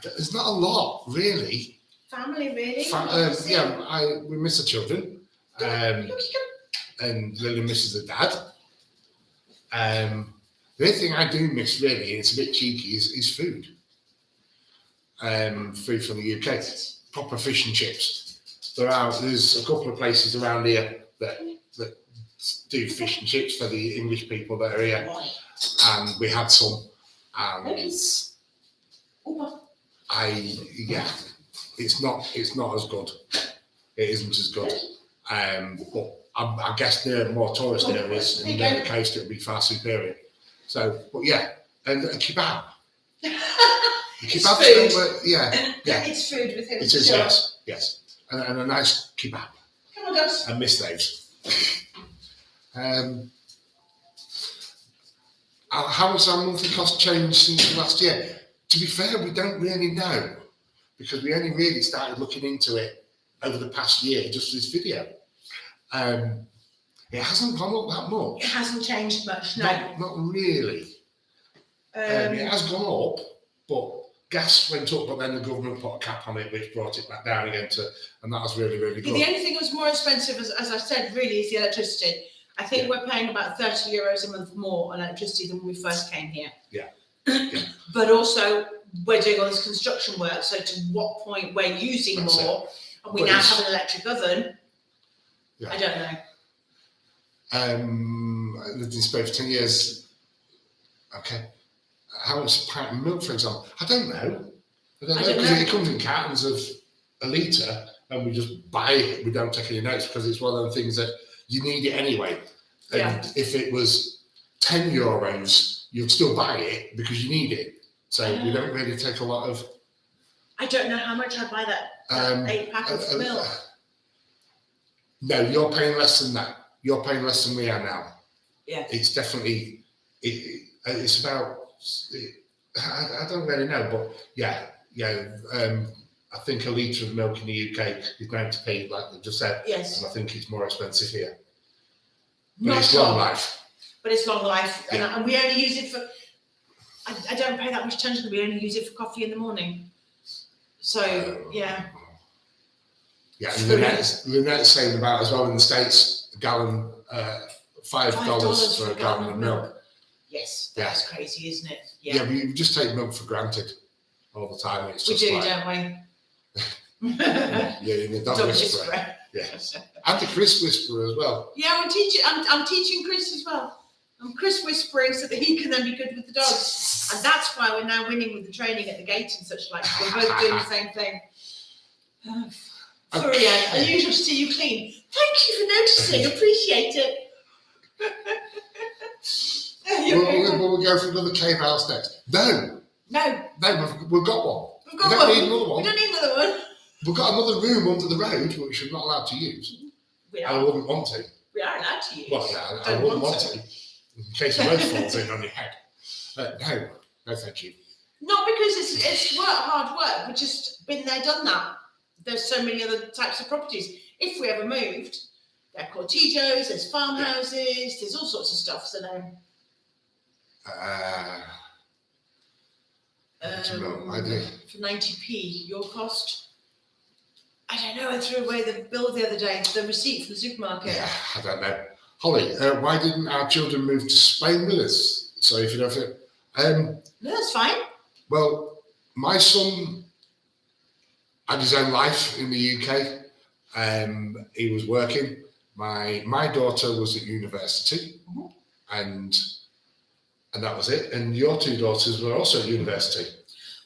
There's not a lot, really. Family, really? We miss the children. And Lily misses her dad. The only thing I do miss, really, and it's a bit cheeky, is food. Food from the UK. Proper fish and chips. There's a couple of places around here that do fish and chips for the English people that are here, and we had some, and it's not as good. It isn't as good. But I guess there are more tourist areas and near the coast, it would be far superior. So, but yeah, and a kebab. It's food. Yeah. It's food with him. It is, yes. And a nice kebab. Come on, guys. I miss those. How has our monthly cost changed since last year? To be fair, we don't really know because we only really started looking into it over the past year, just this video. It hasn't gone up that much. It hasn't changed much, no. Not really. It has gone up, but gas went up, but then the government put a cap on it, which brought it back down again and that was really, really good. The only thing that was more expensive, as I said, really is the electricity. I think we're paying about €30 a month more on electricity than when we first came here. Yeah. But also, we're doing all this construction work, so to what point we're using That's more, and we now have an electric oven, I don't know. I lived in Spain for 10 years. Okay. How much is a pint of milk, for example? I don't know. Because it comes in cartons of a litre and we just buy it. We don't take any notes because it's one of the things that you need it anyway. And if it was €10, you'd still buy it because you need it. So we don't really take a lot of... I don't know how much I buy that 8-pack of milk. No, you're paying less than that. You're paying less than we are now. Yeah. It's definitely... It's about... I don't really know, but I think a litre of milk in the UK is 90p, like they just said. Yes. And I think it's more expensive here. But Not it's sure. long life. But it's long life. And we only use it for... I don't pay that much attention. We only use it for coffee in the morning. So, yeah. Yeah, and Lynette's saying about as well in the States, a gallon, $5 for a gallon of milk. Yes, that's crazy, isn't it? Yeah, we just take milk for granted all the time. It's just we do, like, don't we? Yeah, in the dog whisperer. Yes, and the Chris whisperer as well. Yeah, I'm teaching Chris as well. I'm Chris whispering so that he can then be good with the dogs, and that's why we're now winning with the training at the gate and such like. We're both doing the same thing. Sorry, Anne, unusual to see you clean. Thank you for noticing. Appreciate it. We'll go for another cave house next. No, we've got one. We don't need another one. We don't need another one. We've got another room under the road, which we're not allowed to use. I wouldn't want to. We are allowed to use. Well, yeah, I wouldn't want to. In case the road falls in on your head. No, thank you. Not because it's hard work. We've just been there, done that. There's so many other types of properties. If we ever moved, there are cortijos, there's farmhouses, there's all sorts of stuff. So no. For 90p, your cost? I don't know. I threw away the bill the other day, the receipt from the supermarket. Yeah, I don't know. Holly, why didn't our children move to Spain with us? So if you don't feel... No, that's fine. Well, my son had his own life in the UK. He was working. My daughter was at university, and that was it. And your two daughters were also at university.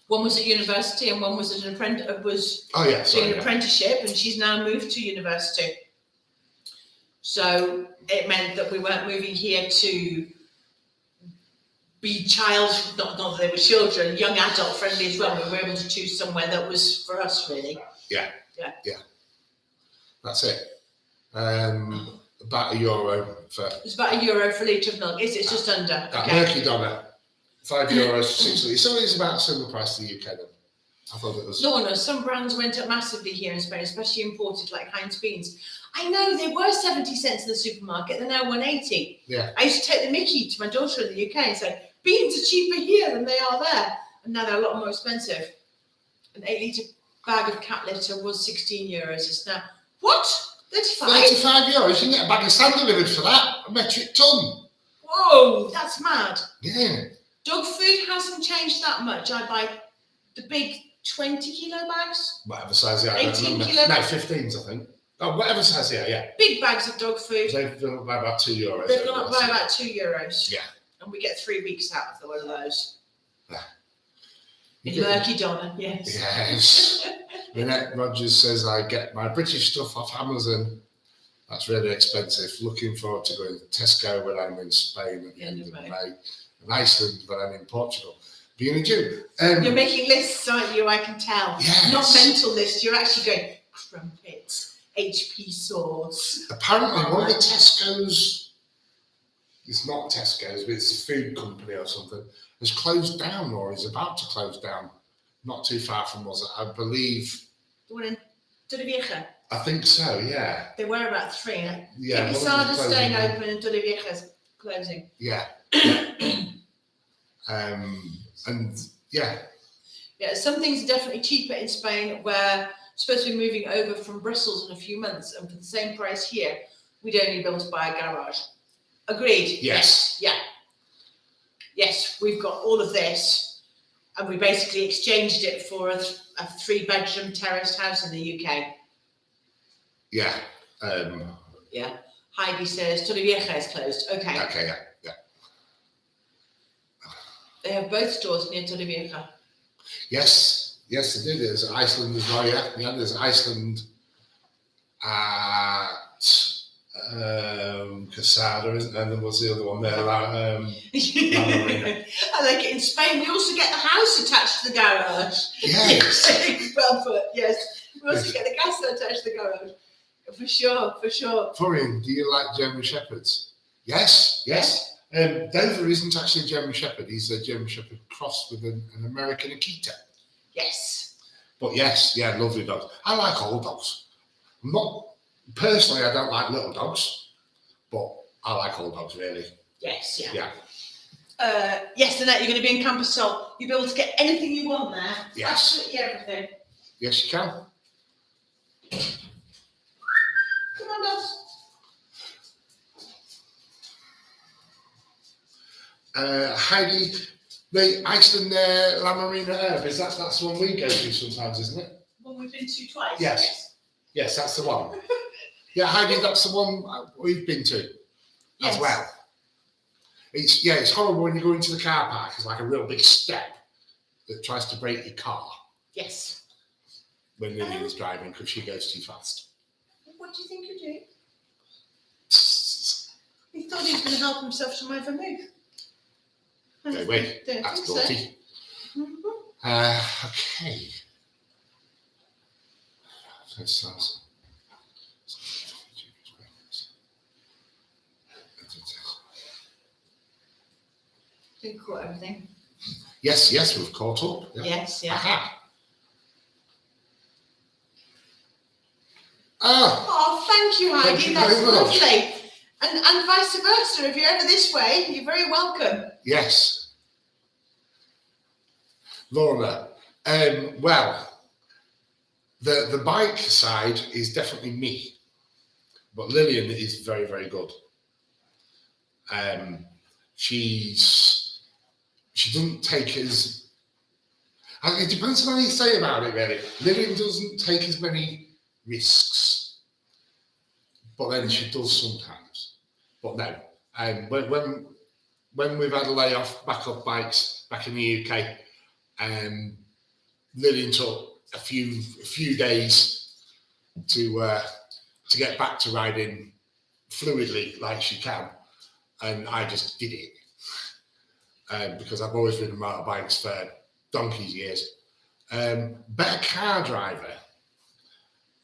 One was at university, and one was at doing an apprenticeship, and she's now moved to university. So it meant that we weren't moving here to be not that they were children, young adult friendly as well. We were able to choose somewhere that was for us, really. Yeah. That's it. About €1 for... It's about €1 for a litre of milk. It's just under. That Murky Donna, €5 for 6 litres. So it's about a similar price to the UK then. I thought it was... No, some brands went up massively here in Spain, especially imported like Heinz beans. I know they were 70 cents in the supermarket, they're now 180. Yeah. I used to take the mickey to my daughter in the UK and say, beans are cheaper here than they are there. And now they're a lot more expensive. An 8-litre bag of cat litter was €16. It's now, what? 35? €35? You can get a bag of sand delivered for that, a metric ton. Whoa, that's mad. Yeah. Dog food hasn't changed that much. I buy the big 20-kilo bags. Whatever size they are. 18 kilo. No, 15s, I think. Oh, whatever size they are, yeah. Big bags of dog food. They've gone up by about €2. They've gone up by about €2. Yeah. And we get 3 weeks out of one of those. Yeah. In Murky Donna, yes. Yes. Lynette Rogers says, I get my British stuff off Amazon. That's really expensive. Looking forward to going to Tesco when I'm in Spain at the end of May. And Iceland when I'm in Portugal. Being a Jew. You're making lists, aren't you? I can tell. Yes. Not mental lists. You're actually going, crumpets, HP sauce. Apparently, one of the Tesco's it's not Tesco's, but it's a food company or something, has closed down or is about to close down, not too far from us, I believe. The one in Torrevieja. I think so, yeah. There were about 3. Yeah. Caveside is staying open and Torrevieja's closing. Yeah. And yeah. Yeah, some things are definitely cheaper in Spain. We're supposed to be moving over from Brussels in a few months, and for the same price here, we'd only be able to buy a garage. Agreed? Yes. Yeah. Yes, we've got all of this, and we basically exchanged it for a 3-bedroom terraced house in the UK. Yeah. Yeah. Heidi says Torrevieja is closed. Okay. Okay, yeah. They have both stores near Torrevieja. Yes, they do. There's Iceland as well, yeah. Yeah, there's Iceland at Casada, isn't there? And then what's the other one there? I like it. In Spain, we also get the house attached to the garage. Yes. Well put, yes. We also get the gas attached to the garage. For sure. Florian, do you like German Shepherds? Yes. Dover isn't actually a German Shepherd. He's a German Shepherd crossed with an American Akita. Yes. But yes, yeah, lovely dogs. I like all dogs. Personally, I don't like little dogs, but I like all dogs, really. Yes, Yeah. Yes, Annette, you're going to be in Campus Sol. You'll be able to get anything you want there. Yes. Absolutely everything. Yes, you can. Come on, dogs. Heidi, the Iceland La Marina Herb, that's the one we go to sometimes, isn't it? One we've been to twice. Yes, that's the one. Yeah, Heidi, that's the one we've been to as well. It's horrible when you go into the car park. It's like a real big step that tries to break your car. Yes. When Lillian's driving because she goes too fast. What do you think you're doing? He thought he was going to help himself to my vermouth. No way. That's naughty. So. Okay. Think we caught everything. Yes, we've caught up. Yeah. Yes, yeah. Aha. Oh, thank you, Heidi. Thank you That's very much. lovely. And vice versa. If you're ever this way, you're very welcome. Yes. Lorna, well, the bike side is definitely me, but Lillian is very, very good. She doesn't take as, it depends on how you say about it, really. Lillian doesn't take as many risks, but then she does sometimes. But no, when we've had a layoff back off bikes back in the UK, Lillian took a few days to get back to riding fluidly like she can, and I just did it because I've always ridden motorbikes for donkey's years. Better car driver.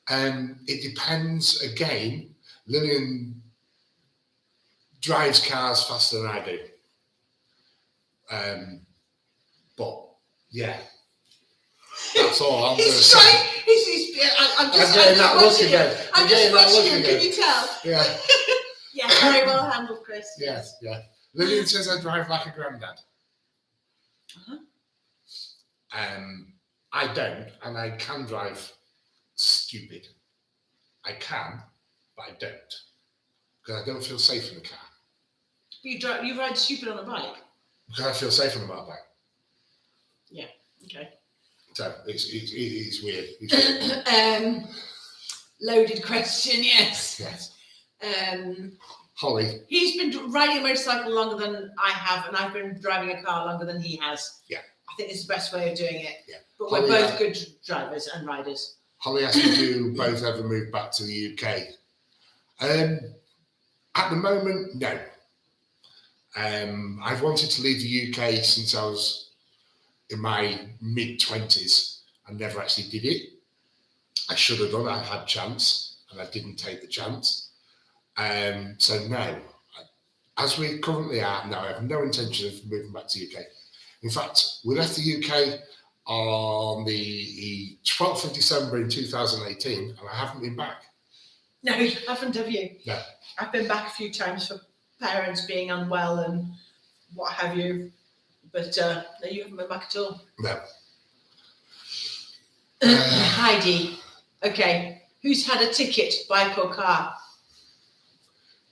It depends again. Lillian drives cars faster than I do. But yeah, that's all I'm going to say. I'm just watching you. I'm just watching you. Can you tell? Yeah. Yeah, very well handled, Chris. Yes, yeah. Lillian says I drive like a granddad. Uh-huh. I don't, and I can drive stupid. I can, but I don't, because I don't feel safe in the car. You ride stupid on a bike? Because I feel safe on a motorbike. Yeah. Okay. So it's weird. It's weird. Loaded question. Yes. Yes. Holly. He's been riding a motorcycle longer than I have, and I've been driving a car longer than he has. Yeah. I think it's the best way of doing it. Yeah. But Holly, we're both good drivers and riders. Holly asked me to both ever move back to the UK. At the moment, no. I've wanted to leave the UK since I was in my mid-20s. I never actually did it. I should have done. I had a chance, and I didn't take the chance. So no, as we currently are now, I have no intention of moving back to UK. In fact, we left the UK on the 12th of December in 2018, and I haven't been back. No, you haven't, have you? No. I've been back a few times for parents being unwell and what have you, but no, you haven't been back at all. No. Heidi, okay, who's had a ticket, bike or car?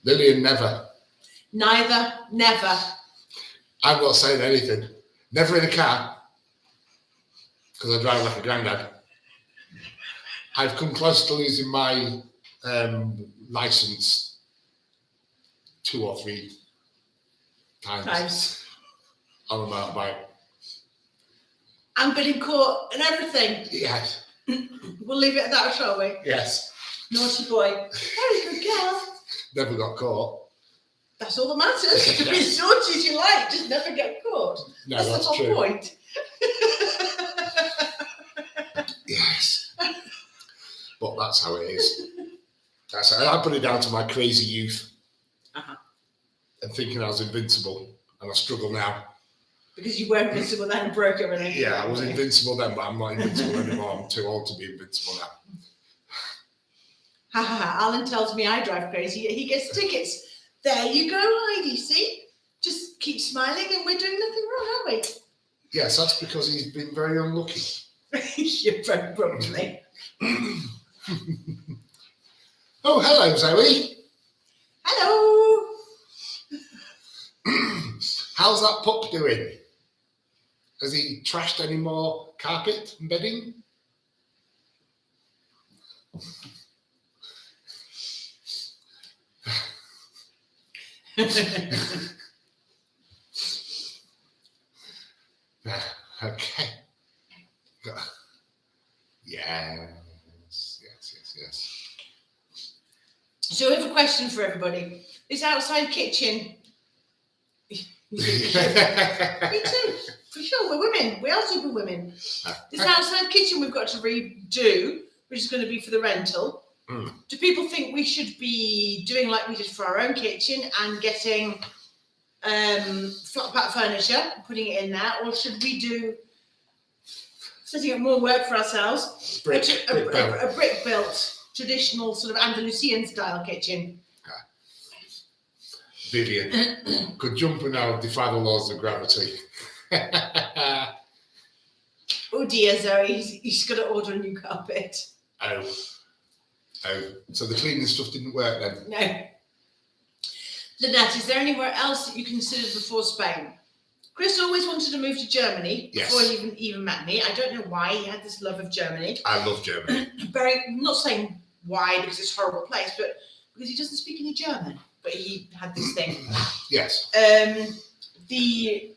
Lillian, never. Neither, never. I'm not saying anything. Never in a car, because I drive like a granddad. I've come close to losing my licence 2 or 3 times on a motorbike. And been in court and everything. Yes. We'll leave it at that, shall we? Yes. Naughty boy. Very good girl. Never got caught. That's all that matters. To be as naughty as you like, just never get caught. No, That's the whole true. point. Yes. But that's how it is. That's how I put it down to my crazy youth. And thinking I was invincible. And I struggle now. Because you were invincible then and broke everything. Yeah, I was invincible then, but I'm not invincible anymore. I'm too old to be invincible now. Ha ha ha. Alan tells me I drive crazy, yet he gets tickets. There you go, Heidi, see? Just keep smiling and we're doing nothing wrong, aren't Yes, that's because he's been very unlucky. we? You're very abruptly. Oh, hello, Zoe. Hello! How's that pup doing? Has he trashed any more carpet and bedding? Okay. Yes. So I have a question for everybody. This outside kitchen. Me too, for sure. We're women. We are super women. This outside kitchen we've got to redo, which is going to be for the rental. Do people think we should be doing like we did for our own kitchen and getting flat pack furniture, putting it in there, or should we do setting up more work for ourselves? A brick built, traditional sort of Andalusian style kitchen. Vivian could jump and now defy the laws of gravity. Oh dear, Zoe, he's got to order a new carpet. Oh, so the cleaning stuff didn't work then? No. Lynette, is there anywhere else that you considered before Spain? Chris always wanted to move to Germany before he even met me. I don't know why he had this love of Germany. I love Germany. I'm not saying why because it's a horrible place, but because he doesn't speak any German. But he had this thing. Yes. The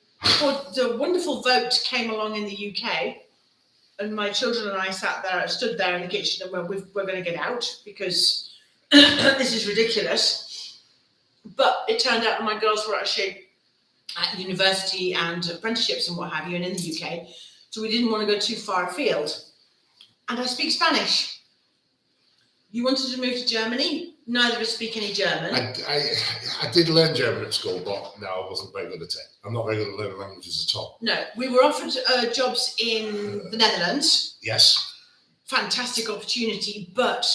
wonderful vote came along in the UK, and my children and I stood there in the kitchen and went, we're going to get out because this is ridiculous. But it turned out that my girls were actually at university and apprenticeships and what have you, and in the UK, so we didn't want to go too far afield. And I speak Spanish. You wanted to move to Germany? Neither of us speak any German. I did learn German at school, but no, I wasn't very good at it. I'm not very good at learning languages at all. No, we were offered jobs in the Netherlands. Yes. Fantastic opportunity, but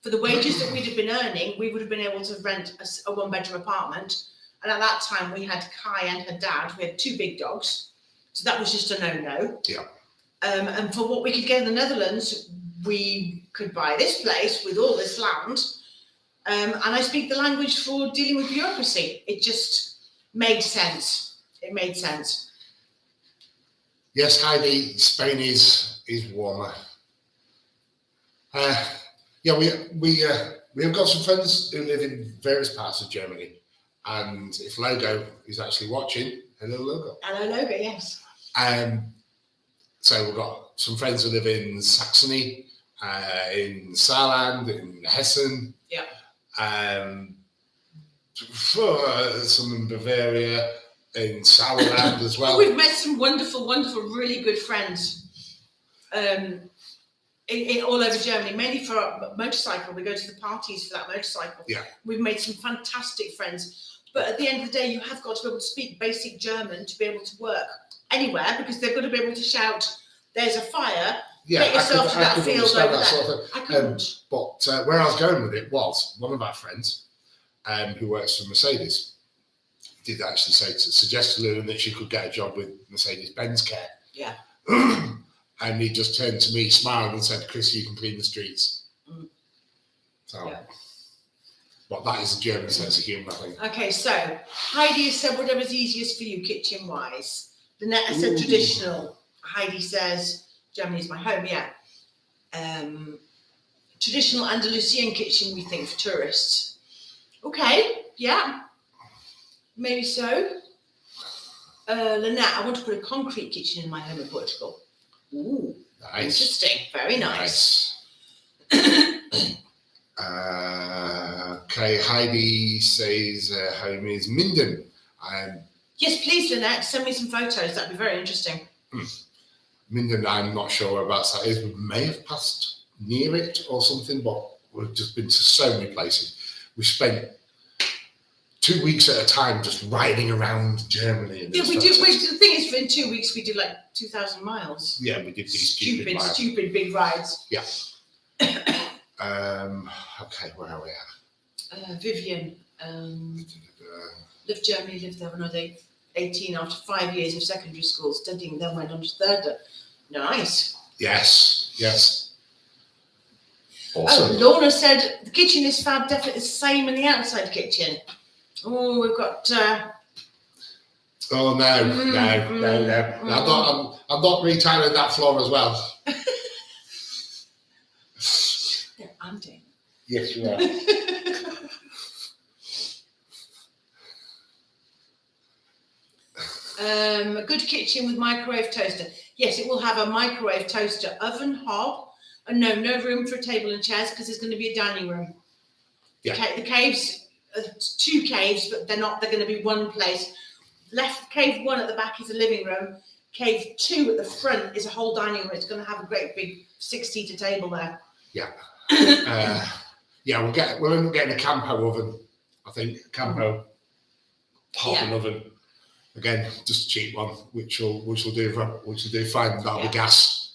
for the wages that we'd have been earning, we would have been able to rent a one-bedroom apartment. And at that time, we had Kai and her dad. We had 2 big dogs. So that was just a no-no. Yeah. And for what we could get in the Netherlands, we could buy this place with all this land. And I speak the language for dealing with bureaucracy. It just made sense. It made sense. Yes, Heidi, Spain is warmer. We have got some friends who live in various parts of Germany, and if Logo is actually watching, hello Logo. Hello Logo, yes. So we've got some friends who live in Saxony, in Saarland, in Hessen. Yeah. Some in Bavaria, in Sauerland as well. We've met some wonderful, really good friends in all over Germany, mainly for our motorcycle. We go to the parties for that motorcycle. Yeah. We've made some fantastic friends. But at the end of the day, you have got to be able to speak basic German to be able to work anywhere, because they've got to be able to shout, "There's a fire." Yeah, Get yourself to that field understand over that there. sort of thing. I couldn't. But where I was going with it was one of our friends who works for Mercedes did actually suggest to Lewin that she could get a job with Mercedes-Benz Care. Yeah. And he just turned to me, smiled, and said, "Chris, you can clean the streets." So, Yeah. but that is a German sense of humour, I think. Okay, so Heidi said whatever's easiest for you kitchen-wise. Lynette said traditional. Heidi says Germany is my home, yeah. Traditional Andalusian kitchen, we think, for tourists. Okay, yeah. Maybe so. Lynette, I want to put a concrete kitchen in my home in Portugal. Ooh, Nice. interesting. Very nice. Okay, Heidi says home is Minden. Yes, please, Lynette, send me some photos. That'd be very interesting. Minden, I'm not sure whereabouts that is. We may have passed near it or something, but we've just been to so many places. We spent 2 weeks at a time just riding around Germany. And Yeah, we stuff. do. The thing is, in 2 weeks, we did like 2,000 miles. Yeah, we did these stupid miles. Stupid big rides. Yeah. Okay, where are we at? Vivian, lived Germany, lived there when I was 18 after 5 years of secondary school studying, then went on to third. Nice. Yes. Awesome. Oh, Lorna said the kitchen is fab, definitely the same in the outside kitchen. Oh, we've got. Oh no. I'm not retiling that floor as well. Yeah, I'm doing. Yes, you are. A good kitchen with microwave toaster. Yes, it will have a microwave toaster, oven, hob, and no room for a table and chairs because there's going to be a dining room. Yeah. The caves, 2 caves, but they're not. They're going to be one place. Left cave 1 at the back is a living room. Cave 2 at the front is a whole dining room. It's going to have a great big 6-seater table there. Yeah. We'll end up getting a Campo oven. I think Campo hopping oven. Again, just a cheap one, which will do fine. That'll be gas.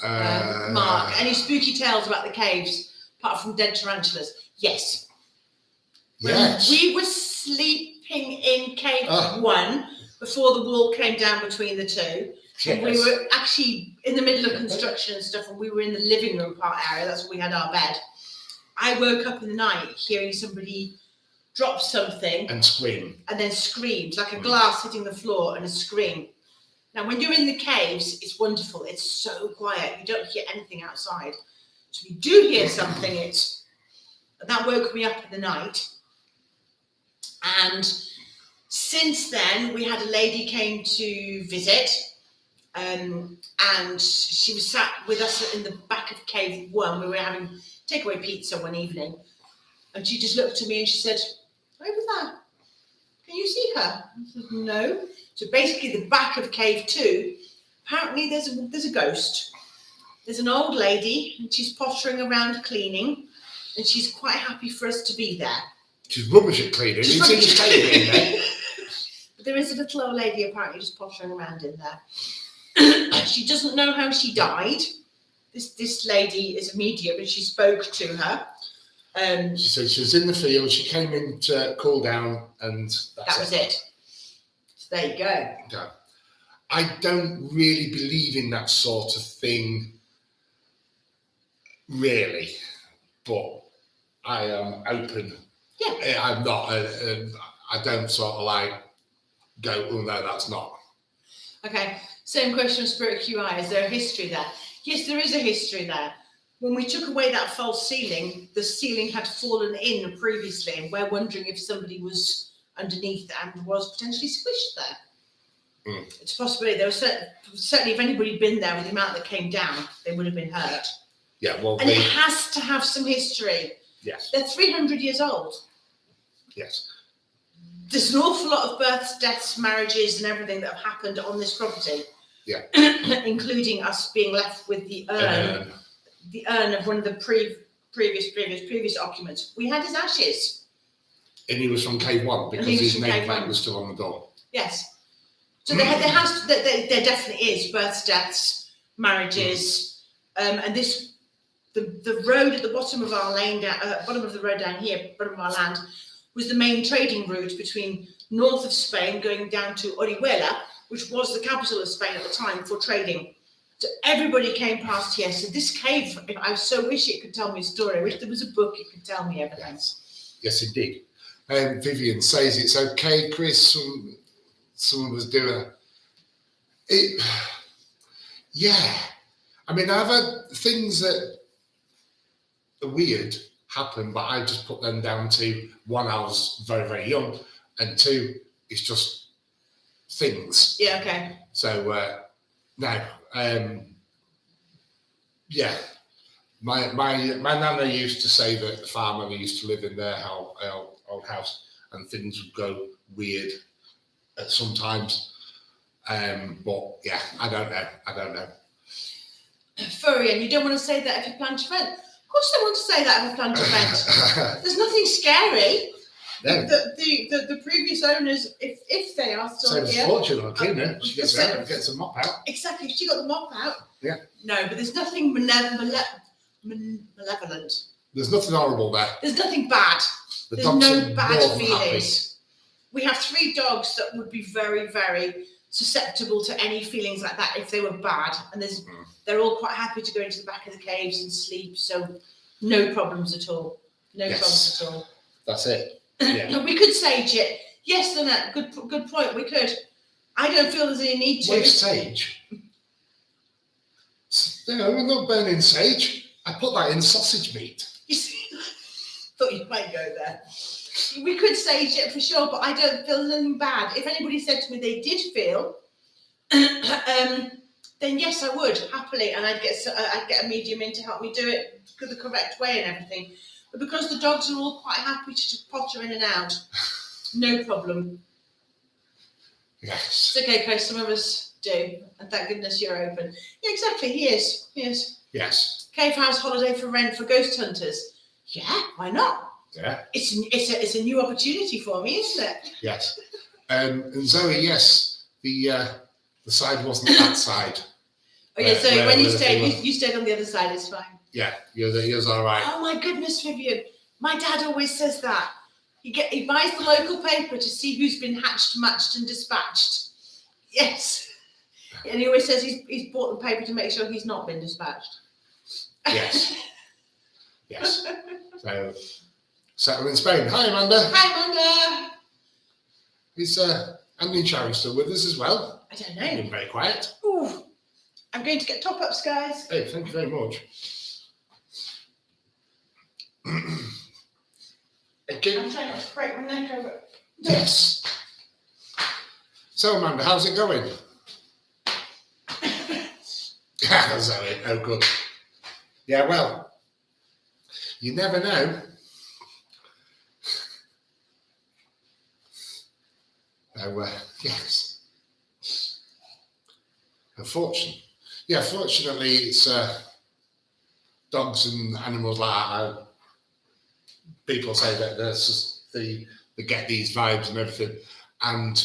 Yeah. Mark, any spooky tales about the caves apart from dead tarantulas? Yes. Yes. We were sleeping in cave 1 before the wall came down between the two. And we were actually in the middle of construction and stuff, and we were in the living room part area. That's where we had our bed. I woke up in the night hearing somebody drop something and scream, and then screamed, like a glass hitting the floor and a scream. Now, when you're in the caves, it's wonderful. It's so quiet. You don't hear anything outside. So if you do hear something, that woke me up in the night. And since then, we had a lady came to visit. And she was sat with us in the back of cave 1. We were having takeaway pizza one evening, and she just looked at me and she said, "Over there, can you see her?" I said, "No." So basically, the back of cave 2, apparently there's a ghost. There's an old lady, and she's pottering around cleaning, and she's quite happy for us to be there. She's rubbish at cleaning. You see the state in there. But there is a little old lady apparently just pottering around in there. She doesn't know how she died. This lady is a medium, and she spoke to her. She said she was in the field. She came in to cool down, and that was it. So there you go. Yeah. I don't really believe in that sort of thing, really, but I am open. Yeah. I'm not. I don't sort of like go, "Oh no, that's not." Okay. Same question of Spirit QI. Is there a history there? Yes, there is a history there. When we took away that false ceiling, the ceiling had fallen in previously, and we're wondering if somebody was underneath and was potentially squished there. It's a possibility. There was certainly, if anybody had been there with the amount that came down, they would have been hurt. Yeah, well, and it has to have some history. Yes. They're 300 years old. Yes. There's an awful lot of births, deaths, marriages, and everything that have happened on this property. Yeah. Including us being left with the urn. The urn of one of the previous occupants. We had his ashes. And he was from Cave 1 because he was his from name Cave plate 1. was still on the door. Yes. So there definitely is births, deaths, marriages, and this the road at the bottom of our lane, bottom of the road down here, bottom of our land, was the main trading route between north of Spain going down to Orihuela, which was the capital of Spain at the time for trading. So everybody came past here. So this cave, I so wish it could tell me a story. I wish there was a book it could tell me everything. Yes, indeed. Vivian says it's okay, Chris. Someone was doing it. Yeah. I mean, I've had things that are weird happen, but I just put them down to one, I was very, very young, and two, it's just things. Yeah, okay. So, no. Yeah. My nana used to say that the farmer used to live in their old house and things would go weird at sometimes. But yeah, I don't know. Furry, and you don't want to say that if you plan to rent. Of course I want to say that if I plan to rent. There's nothing scary. No. The previous owners, if they are still Saves here. a fortune on cleaner. She gets out and gets a mop out. Exactly, she got the mop out. Yeah. No, but there's nothing malevolent. There's nothing horrible there. There's nothing bad. The There's dogs no are bad more than feelings. We have 3 dogs that would be very, very susceptible to any feelings like that if they were bad. And they're all quite happy to go into the back of the caves and sleep. So no problems at all. No problems at all. That's it. Yeah. We could sage it. Yes, Lynette, good point. We could. I don't feel there's any need to. Wait, sage? No, we're not burning sage. I put that in sausage meat. You see, thought you might go there. We could sage it for sure, but I don't feel anything bad. If anybody said to me they did feel, then yes, I would happily, and I'd get a medium in to help me do it the correct way and everything. But because the dogs are all quite happy to just potter in and out, no problem. Yes. It's okay, Chris. Some of us do, and thank goodness you're open. Yeah, exactly. He is. Yes. Cave house holiday for rent for ghost hunters. Yeah, why not? Yeah. It's a new opportunity for me, isn't it? Yes. And Zoe, yes, the side wasn't that side. Oh yeah, so when you stayed, you stayed on the other side, it's fine. Yeah, yours all right. Oh my goodness, Vivian. My dad always says that. He buys the local paper to see who's been hatched, matched, and dispatched. Yes. And he always says he's bought the paper to make sure he's not been dispatched. Yes. Yes. So, settled in Spain. Hi, Amanda. Hi, Amanda. Is Andy and Sharon still with us as well? I don't Been know. very quiet. Ooh, I'm going to get top-ups, guys. Hey, thank you very much. Okay. I'm trying not to break my neck over. Yes. So, Amanda, how's it going? Zoe, oh good. Yeah, well, you never know. Oh, yes. Fortunately, it's dogs and animals like that. People say that they get these vibes and everything, and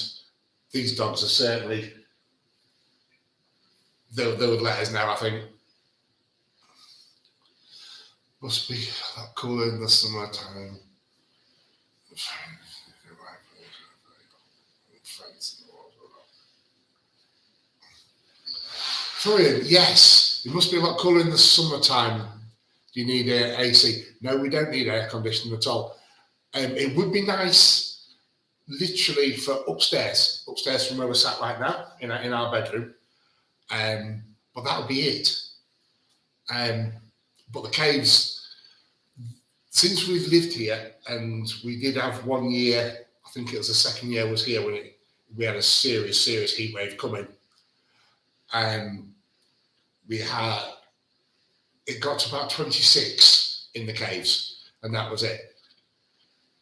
these dogs are certainly. They would let us know, I think. Must be a lot cooler in the summertime. Florian, yes, it must be a lot cooler in the summertime. Do you need AC? No, we don't need air conditioning at all. It would be nice, literally, for upstairs from where we're sat right now, in our bedroom. But that would be it. But the caves, since we've lived here, and we did have 1 year, I think it was the second year was here when we had a serious heat wave coming. It got to about 26 in the caves, and that was it.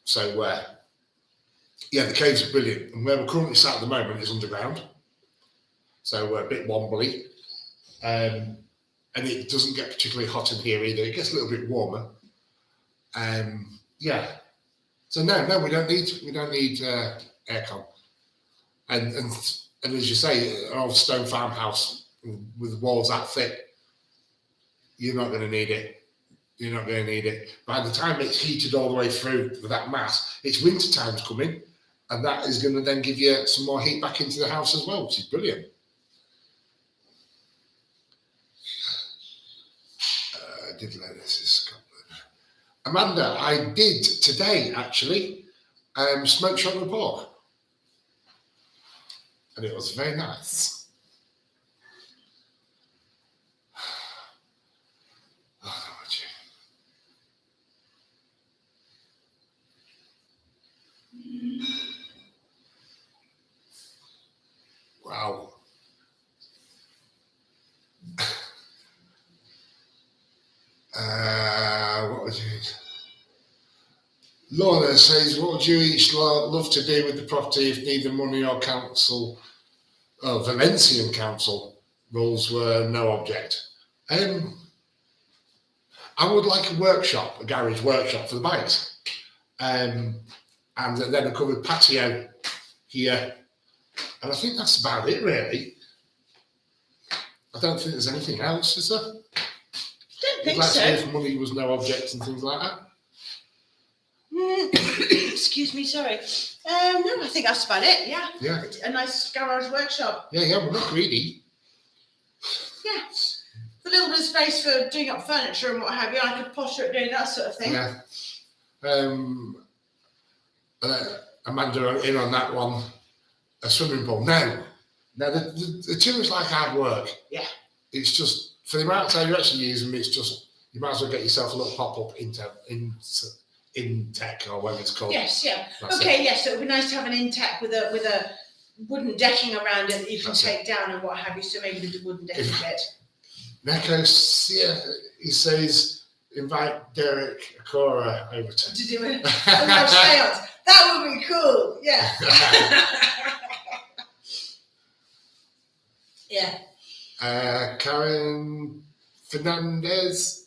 So, the caves are brilliant. And where we're currently sat at the moment is underground. So we're a bit wobbly. And it doesn't get particularly hot in here either. It gets a little bit warmer. So no, we don't need aircon. And as you say, an old stone farmhouse with walls that thick, you're not going to need it. You're not going to need it. By the time it's heated all the way through with that mass, it's winter time's coming, and that is going to then give you some more heat back into the house as well, which is brilliant. I did learn this in Scotland. Amanda, I did today actually smoked chocolate pork, and it was very nice. Wow. What would you? Lorna says, what would you each love to do with the property if neither money or council, Valencian council rules were no object? I would like a workshop, a garage workshop for the bikes. And then a covered patio here. And I think that's about it, really. I don't think there's anything else, is there? Don't think so. If money was no object and things like that. Excuse me, sorry. No, I think that's about it. Yeah. Yeah. A nice garage workshop. Yeah, we're not greedy. Yeah. A little bit of space for doing up furniture and what have you. I could posture at doing that sort of thing. Yeah. Amanda, in on that one. A swimming pool. No, the two is like hard work. Yeah. It's just, for the amount of time you actually use them, it's just, you might as well get yourself a little pop-up in tech or whatever it's called. Yes, yeah. That's okay, yes, so it would be nice to have an in-tech with a wooden decking around it that you can That's take down and what have you, so maybe the wooden decking bit. Neko, yeah, he says, invite Derek Akora over to do a live seance. That would be cool, yeah. Yeah. Karen Fernandez.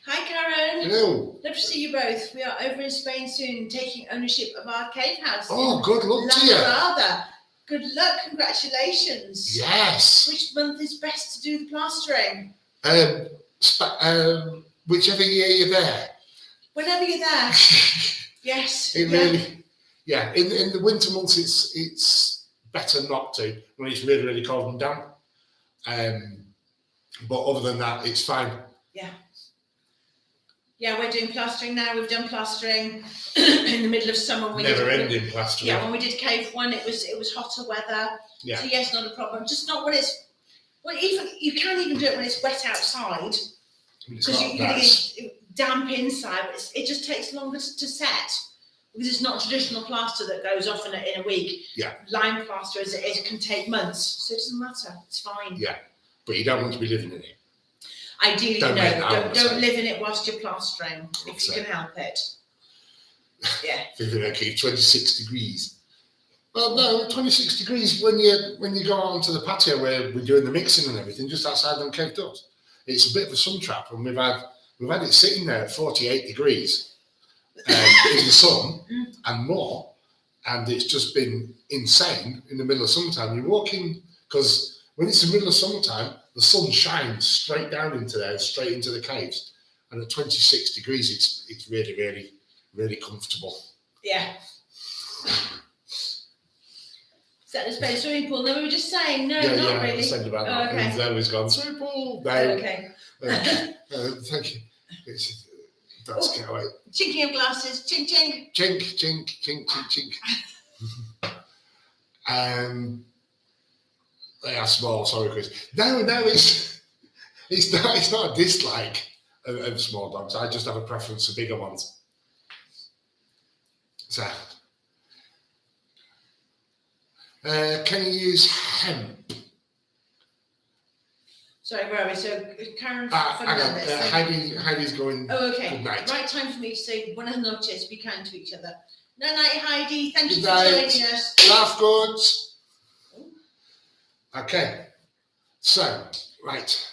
Hi, Karen. Hello. Love to see you both. We are over in Spain soon, taking ownership of our cave house. Oh, good luck to you. La Good luck. Congratulations. Yes. Which month is best to do the plastering? Whichever year you're there. Whenever you're there. Yes. It really, yeah. In the winter months, it's better not to when it's really, really cold and damp. But other than that, it's fine. Yeah. Yeah, we're doing plastering now. We've done plastering in the middle of summer. Never-ending plastering. Yeah, when we did cave one, it was hotter weather. Yeah. So yes, not a problem. Just not when it's even you can't even do it when it's wet outside because you're going to get damp inside. But it just takes longer to set because it's not traditional plaster that goes off in a week. Yeah. Lime plaster as it is can take months, so it doesn't matter. It's fine. Yeah, but you don't want to be living in it. Ideally, don't live in it whilst you're plastering if you can help it. Yeah. Living okay, 26 degrees. Well, no, 26 degrees when you go out onto the patio where we're doing the mixing and everything, just outside them cave doors. It's a bit of a sun trap, and we've had it sitting there at 48 degrees in the sun and more, and it's just been insane in the middle of summertime. You're walking because when it's the middle of summertime, the sun shines straight down into there, straight into the caves, and at 26 degrees, it's really, really, really comfortable. Yeah. Is that the space swimming pool? No, we were just saying, no, not really. Yeah, I said about that. Okay. And then he's gone, swimming pool. No. Okay. Thank you. That's get away. Chinking of glasses. Chink, chink. Chink, chink, chink, chink, chink. They are small, sorry, Chris. No, it's not a dislike of small dogs. I just have a preference for bigger ones. So, can you use hemp? Sorry, where are we? So, Karen, Heidi's going. Oh, okay. Good night. Right time for me to say buenas noches. Be kind to each other. Night, night, Heidi. Thank you Good for night. joining us. Laugh good. Okay, so, right,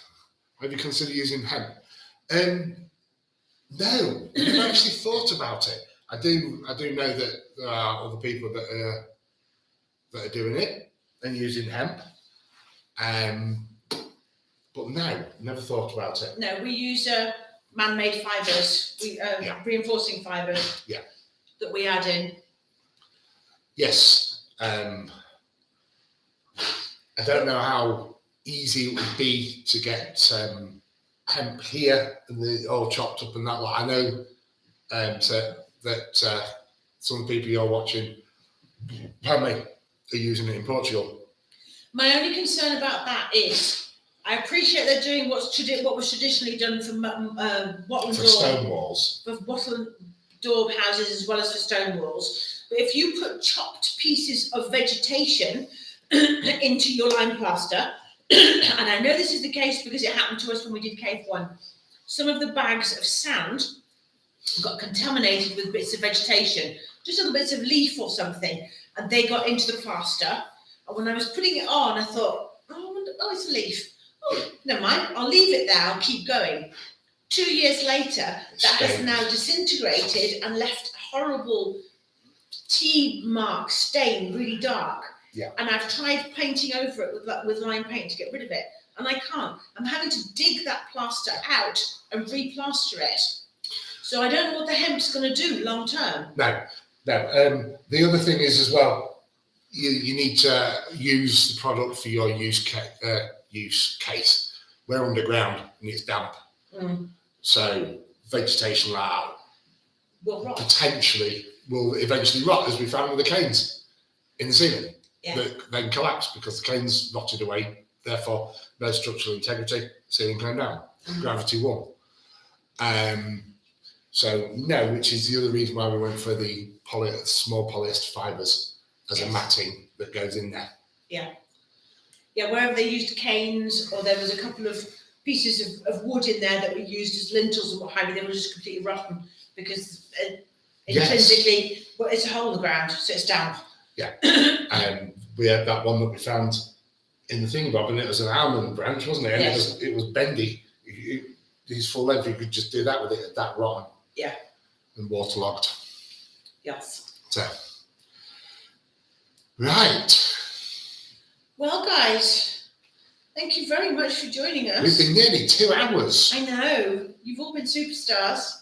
have you considered using hemp? No, I've actually thought about it. I do know that there are other people that are doing it and using hemp. But no, never thought about it. No, we use man-made fibres, reinforcing fibres. Yeah. That we add in. Yes. I don't know how easy it would be to get hemp here and all chopped up and that. Like, I know that some of the people you're watching, are using it in Portugal. My only concern about that is, I appreciate they're doing what was traditionally done for wattle and For daub, stone walls. for wattle and daub houses as well as for stone walls. But if you put chopped pieces of vegetation into your lime plaster, and I know this is the case because it happened to us when we did Cave 1, some of the bags of sand got contaminated with bits of vegetation, just little bits of leaf or something, and they got into the plaster. And when I was putting it on, I thought, oh, it's a leaf. Oh, never mind, I'll leave it there, I'll keep going. 2 years later, that has now disintegrated and left a horrible tea mark stain, really dark. Yeah. And I've tried painting over it with lime paint to get rid of it, and I can't. I'm having to dig that plaster out and replaster it. So I don't know what the hemp's going to do long term. No. The other thing is as well, you need to use the product for your use case. We're underground and it's damp. So vegetation like that potentially will eventually rot, as we found with the canes in the ceiling. Yeah. That then collapse because the canes rotted away, therefore no structural integrity, ceiling came down, gravity won. So no, which is the other reason why we went for the small polyester fibres as a matting that goes in there. Yeah, wherever they used canes, or there was a couple of pieces of wood in there that were used as lintels and what have you, they were just completely rotten because intrinsically, well, it's a hole in the ground, so it's damp. Yeah. We had that one that we found in the thingamabob, and it was an almond branch, wasn't it? And yes. it was bendy. His full length, you could just do that with it, that rotten. Yeah. And waterlogged. Yes. So, right. Well, guys, thank you very much for joining us. We've been nearly 2 hours. I know. You've all been superstars.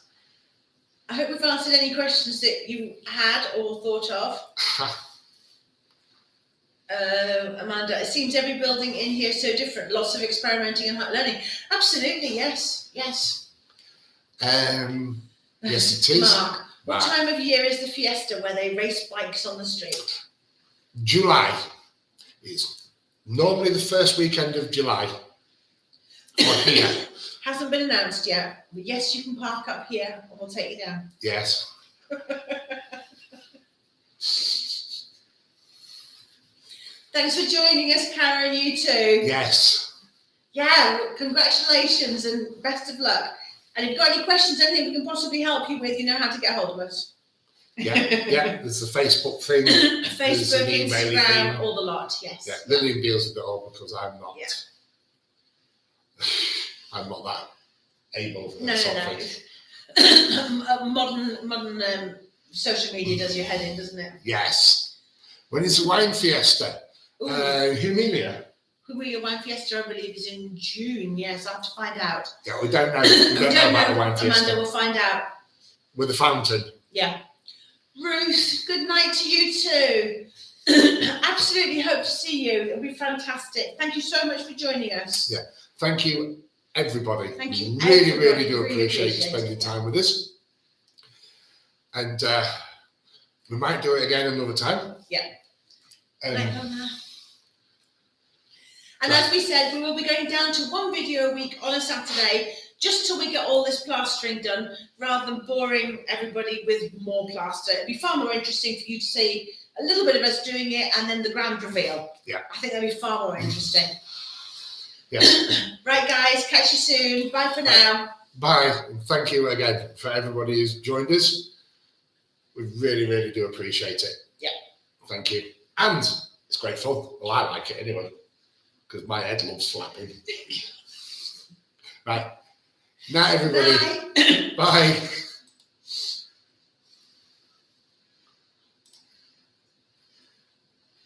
I hope we've answered any questions that you had or thought of. Amanda, it seems every building in here is so different. Lots of experimenting and learning. Absolutely, yes. Yes, it is. Mark, what time of year is the fiesta where they race bikes on the street? July. It's normally the first weekend of July. Or here. Hasn't been announced yet, but yes, you can park up here and we'll take you down. Yes. Thanks for joining us, Karen, you too. Yes. Yeah, congratulations and best of luck. And if you've got any questions, anything we can possibly help you with, you know how to get hold of us. Yeah. There's the Facebook thing. Facebook, Instagram, thing. all the lot, yes. Yeah, Lillian deals with it all because I'm not. Yeah. I'm not that able. No. Modern social media does your head in, doesn't it? Yes. When is the wine fiesta? Humilia. Humilia Wine Fiesta, I believe, is in June. Yes, I have to find out. Yeah, we don't know. We don't know about the wine fiesta. Amanda will find out. With the fountain. Yeah. Ruth, good night to you too. Absolutely hope to see you. It'll be fantastic. Thank you so much for joining us. Yeah. Thank you, everybody. Thank you. Really do appreciate you spending time with us. And we might do it again another time. Yeah. And as we said, we will be going down to 1 video a week on a Saturday, just till we get all this plastering done, rather than boring everybody with more plaster. It'd be far more interesting for you to see a little bit of us doing it and then the grand reveal. Yeah. I think that'd be far more interesting. Yeah. Right, guys, catch you soon. Bye for now. Bye. And thank you again for everybody who's joined us. We really do appreciate it. Yeah. Thank you. And it's great fun. Well, I like it anyway, because my head loves flapping. Right. Night, everybody. Bye. Bye.